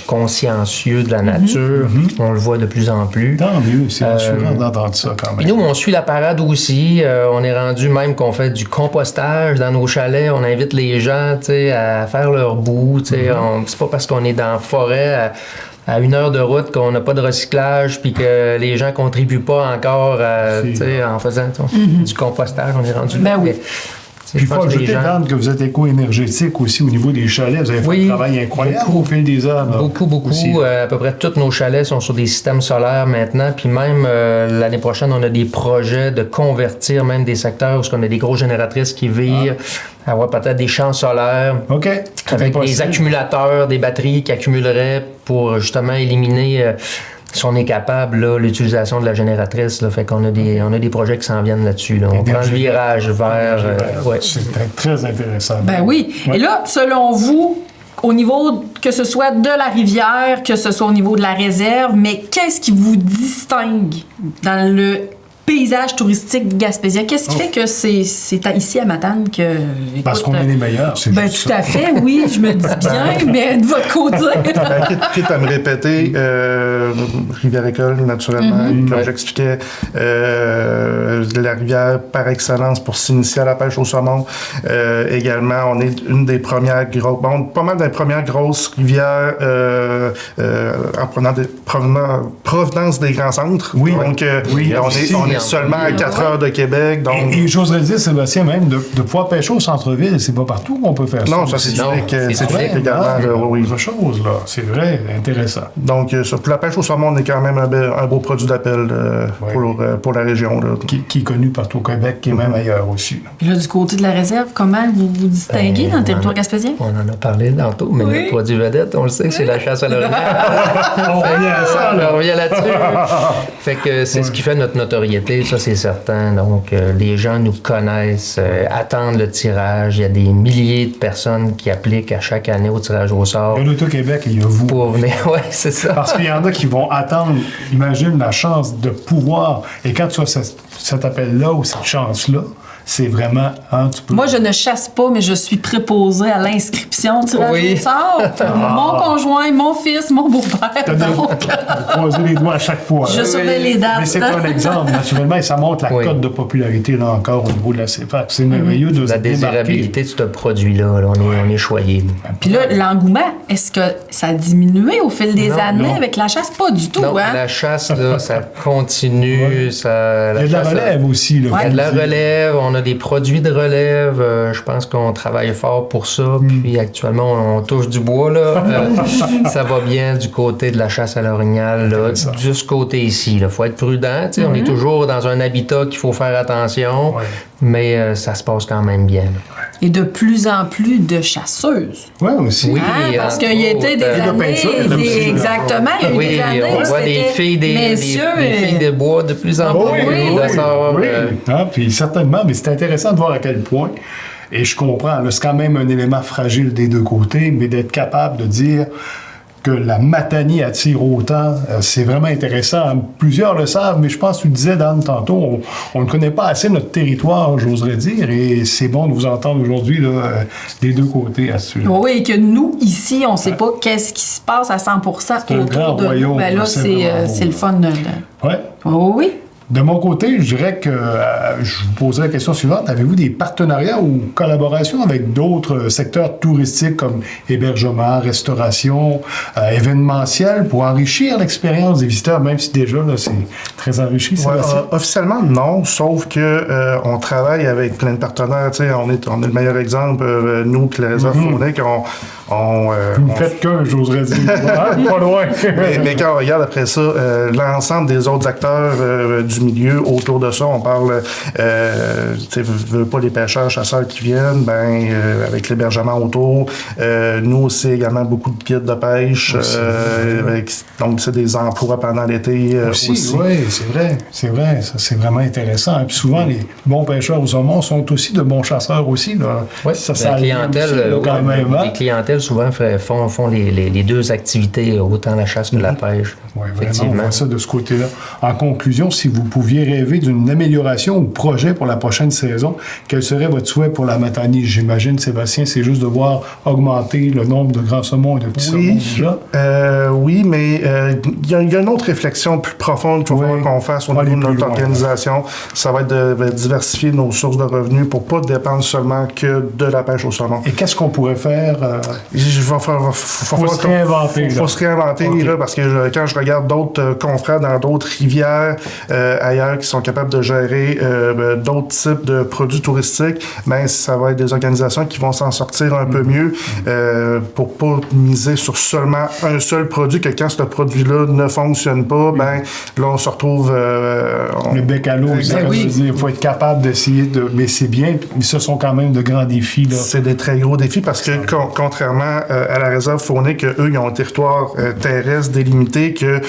consciencieux de la nature. On le voit de plus en plus. Tant mieux, c'est rassurant d'entendre ça quand même. Puis nous, on suit la parade aussi. On est rendu même qu'on fait du compostage dans nos chalets. On invite les gens à faire leur bout. C'est pas parce qu'on est dans la forêt à 1 heure de route qu'on n'a pas de recyclage puis que les gens contribuent pas encore en faisant du compostage. On est rendu là. Oui. Puis il faut ajouter, Dan, que vous êtes éco-énergétique aussi au niveau des chalets. Vous avez fait un travail incroyable au fil des ans. Beaucoup. À peu près tous nos chalets sont sur des systèmes solaires maintenant. Puis même l'année prochaine, on a des projets de convertir même des secteurs où on a des grosses génératrices qui virent, avoir peut-être des champs solaires avec des accumulateurs, des batteries qui accumuleraient pour justement éliminer... si on est capable, là, l'utilisation de la génératrice, là, fait qu'on a des projets qui s'en viennent là-dessus. Là. On prend le virage vers... C'est très intéressant. Ben oui. Et là, selon vous, au niveau, que ce soit de la rivière, que ce soit au niveau de la réserve, mais qu'est-ce qui vous distingue dans le paysage touristique du Gaspésien? Qu'est-ce qui fait que c'est ici à Matane que... Écoute, parce qu'on est les meilleurs, c'est juste tout à fait, oui, je me dis bien, mais de votre côté... Quitte à me répéter, Rivière-École, naturellement, comme j'expliquais, la rivière par excellence pour s'initier à la pêche au saumon. Également, on est une des premières grosses... Bon, pas mal des premières grosses rivières en provenance des grands centres. Oui. Donc, on est seulement à 4 heures de Québec. Donc... Et j'oserais dire, Sébastien, même de pouvoir pêcher au centre-ville, c'est pas partout qu'on peut faire ça. Non, ça c'est unique également. Oui, autre chose, là. C'est vrai, intéressant. Donc, pour la pêche au saumon, on est quand même un beau produit d'appel pour la région. Là. Qui est connu partout au Québec, qui est même ailleurs aussi. Là, du côté de la réserve, comment vous vous distinguez dans le territoire gaspésien? On en a parlé tantôt, mais notre produit vedette, on le sait, c'est la chasse à l'orignal. On revient à ça, là. On revient là-dessus. Fait que c'est ce qui fait notre notoriété, ça c'est certain. Donc, les gens nous connaissent, attendent le tirage. Il y a des milliers de personnes qui appliquent à chaque année au tirage au sort. Il y a l'Auto-Québec, il y a vous. Pour venir, oui, c'est ça. Parce qu'il y en a qui vont attendre, imagine la chance de pouvoir. Et quand tu as cet appel-là ou cette chance-là, c'est vraiment... Moi, je ne chasse pas, mais je suis préposée à l'inscription tirage au sort. Mon conjoint, mon fils, mon beau-père. Vous croisez les doigts à chaque fois. Je surveille les dates. Mais c'est un exemple, naturellement, et ça montre la cote de popularité, là encore, au niveau de la CFAC. C'est merveilleux de se la désirabilité de ce produit-là, là, on est choyé. Puis là, l'engouement, est-ce que ça a diminué au fil des années avec la chasse? Pas du tout, non, hein? La chasse, là, ça continue. Il y a de la relève aussi. Là, il y a de la relève, on a des produits de relève. Je pense qu'on travaille fort pour ça. Puis actuellement, on touche du bois. Là. Ça va bien du côté de la chasse à l'orignal, là, de ce côté ici. Il faut être prudent. On est toujours dans un habitat qu'il faut faire attention, mais ça se passe quand même bien. Là. Et de plus en plus de chasseuses. Oui, aussi. Oui, parce qu'il y a été des années... Exactement, il y a eu des années on voit des filles des filles de bois de plus en plus. Puis certainement, mais c'est intéressant de voir à quel point, et je comprends, là, c'est quand même un élément fragile des deux côtés, mais d'être capable de dire que la Matanie attire autant, c'est vraiment intéressant. Plusieurs le savent, mais je pense que tu le disais, Dan, tantôt, on ne connaît pas assez notre territoire, j'oserais dire, et c'est bon de vous entendre aujourd'hui là, des deux côtés à ce sujet. Oui, et que nous, ici, on ne sait pas qu'est-ce qui se passe à 100% autour de nous. Ben là, c'est le fun. Oui. Oui. De mon côté, je dirais que je vous poserai la question suivante. Avez-vous des partenariats ou collaborations avec d'autres secteurs touristiques comme hébergement, restauration, événementiel pour enrichir l'expérience des visiteurs, même si déjà là, c'est très enrichi? Officiellement, non, sauf que on travaille avec plein de partenaires. On est le meilleur exemple, nous, puis la réserve Fournet, vous ne faites qu'un, j'oserais dire. Pas loin. mais quand on regarde après ça, l'ensemble des autres acteurs du milieu autour de ça, on parle, veux pas les pêcheurs, chasseurs qui viennent, avec l'hébergement autour. Nous aussi, également, beaucoup de guides de pêche. Donc, c'est des emplois pendant l'été aussi. Oui, c'est vrai. Ça, c'est vraiment intéressant. Et puis souvent, les bons pêcheurs au saumon sont aussi de bons chasseurs aussi. Oui, la clientèle, les clientèles souvent font les deux activités, autant la chasse que la pêche. Oui, vraiment, on voit ça de ce côté-là. En conclusion, si vous pouviez rêver d'une amélioration ou projet pour la prochaine saison, quel serait votre souhait pour la Matanie? J'imagine, Sébastien, c'est juste de voir augmenter le nombre de grands saumons et de petits saumons déjà. Oui, mais il y a une autre réflexion plus profonde qu'il faut qu'on fasse au niveau de notre organisation. Ça va être de diversifier nos sources de revenus pour ne pas dépendre seulement que de la pêche au saumon. Et qu'est-ce qu'on pourrait faire Faut se réinventer. Faut se réinventer, Okay. là, parce que quand je regarde d'autres confrères dans d'autres rivières ailleurs qui sont capables de gérer d'autres types de produits touristiques, ben ça va être des organisations qui vont s'en sortir un peu mieux pour pas miser sur seulement un seul produit, que quand ce produit-là ne fonctionne pas, ben là on se retrouve... Le bec à l'eau, il faut être capable d'essayer de... Mais c'est bien, mais ce sont quand même de grands défis. Là. C'est des très gros défis parce que contrairement à la réserve faunique, eux, ils ont un territoire terrestre délimité, que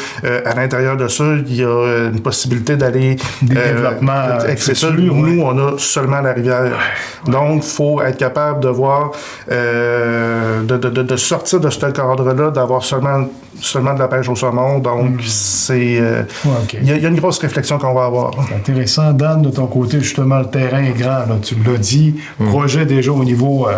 à l'intérieur de ça, il y a une possibilité d'aller... Des développements accessibles. Nous, on a seulement la rivière. Donc, il faut être capable de voir, de sortir de ce cadre-là, d'avoir seulement de la pêche au saumon. Donc, c'est... Il y a une grosse réflexion qu'on va avoir. C'est intéressant. Dan, de ton côté, justement, le terrain est grand. Là, tu l'as dit. Projet déjà au niveau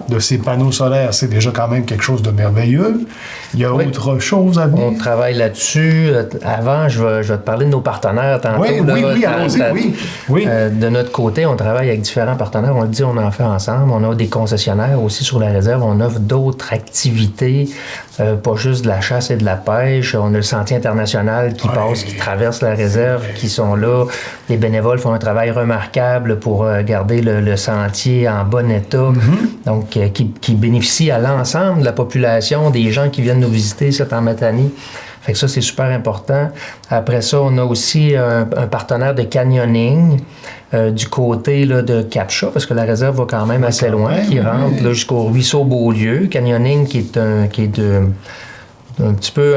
de ces panneaux solaires, c'est déjà quand même quelque chose de merveilleux. Il y a autre chose à venir? On travaille là-dessus. Avant, je vais te parler de nos partenaires tantôt. Oui, allons-y, oui. De notre côté, on travaille avec différents partenaires. On le dit, on en fait ensemble. On a des concessionnaires aussi sur la réserve. On offre d'autres activités, pas juste de la chasse et de la pêche. On a le Sentier international qui passe, qui traverse la réserve, qui sont là. Les bénévoles font un travail remarquable pour garder le sentier en bon état. Donc, qui bénéficie à l'ensemble de la population, des gens qui viennent nous visiter, c'est en Matanie. Fait que ça, c'est super important. Après ça, on a aussi un partenaire de canyoning du côté là, de Cap-Chat, parce que la réserve va quand même assez loin, qui rentre là, jusqu'au ruisseau Beaulieu. Canyoning qui est un petit peu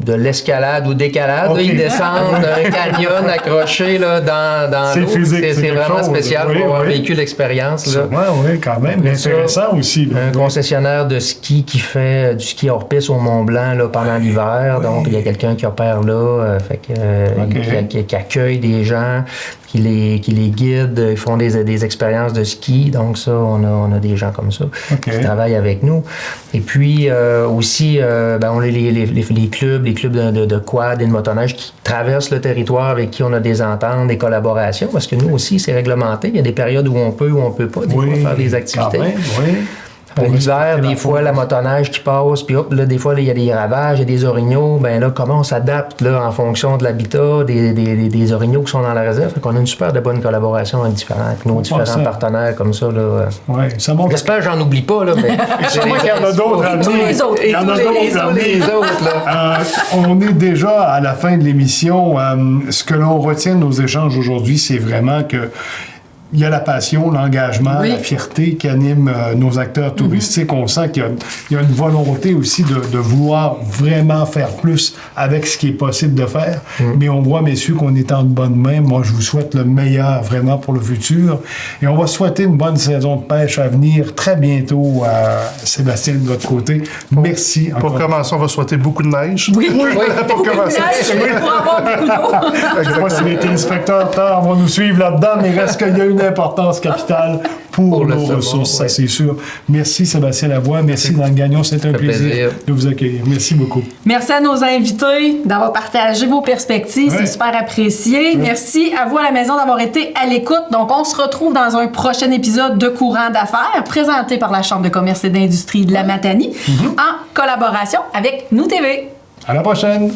de l'escalade ou d'écalade. Ils descendent un canyon accroché là, dans l'eau. C'est vraiment spécial pour avoir vécu l'expérience. Oui, quand même. Intéressant aussi. Là. Un concessionnaire de ski qui fait du ski hors piste au Mont-Blanc là, pendant l'hiver. Donc, il y a quelqu'un qui opère là, qui accueille des gens, qui les guident. Ils font des expériences de ski. Donc, ça, on a des gens comme ça qui travaillent avec nous. Et puis, aussi... on a les clubs de quad et de motoneige qui traversent le territoire, avec qui on a des ententes, des collaborations, parce que nous aussi, c'est réglementé. Il y a des périodes où on peut pas des fois faire des activités. L'hiver, des fois, la motoneige qui passe, puis hop, là, des fois, il y a des ravages, il y a des orignaux. Ben là, comment on s'adapte là, en fonction de l'habitat des orignaux qui sont dans la réserve? Fait qu'on a une super de bonne collaboration avec nos différents partenaires comme ça. J'espère que j'en oublie pas, là, mais sûrement qu'il y en a d'autres à venir. Il y en a d'autres. On est déjà à la fin de l'émission. Ce que l'on retient de nos échanges aujourd'hui, c'est vraiment que il y a la passion, l'engagement, la fierté qui anime nos acteurs touristiques. On sent qu'il y a une volonté aussi de vouloir vraiment faire plus avec ce qui est possible de faire. Mais on voit, messieurs, qu'on est en bonne main. Moi, je vous souhaite le meilleur vraiment pour le futur. Et on va souhaiter une bonne saison de pêche à venir très bientôt à Sébastien de votre côté. Merci. Pour commencer, on va souhaiter beaucoup de neige. Oui. Pour commencer. Pour avoir beaucoup d'eau. Je ne sais pas si les téléspectateurs vont nous suivre là-dedans, mais il reste qu'il y a une importance capitale pour nos ressources, ça c'est sûr. Merci Sébastien Lavoie, merci Dan Gagnon, c'est un plaisir de vous accueillir. Merci beaucoup. Merci à nos invités d'avoir partagé vos perspectives, c'est super apprécié. Merci à vous à la maison d'avoir été à l'écoute. Donc on se retrouve dans un prochain épisode de Courant d'affaires présenté par la Chambre de commerce et d'industrie de la Matanie en collaboration avec Nous TV. À la prochaine.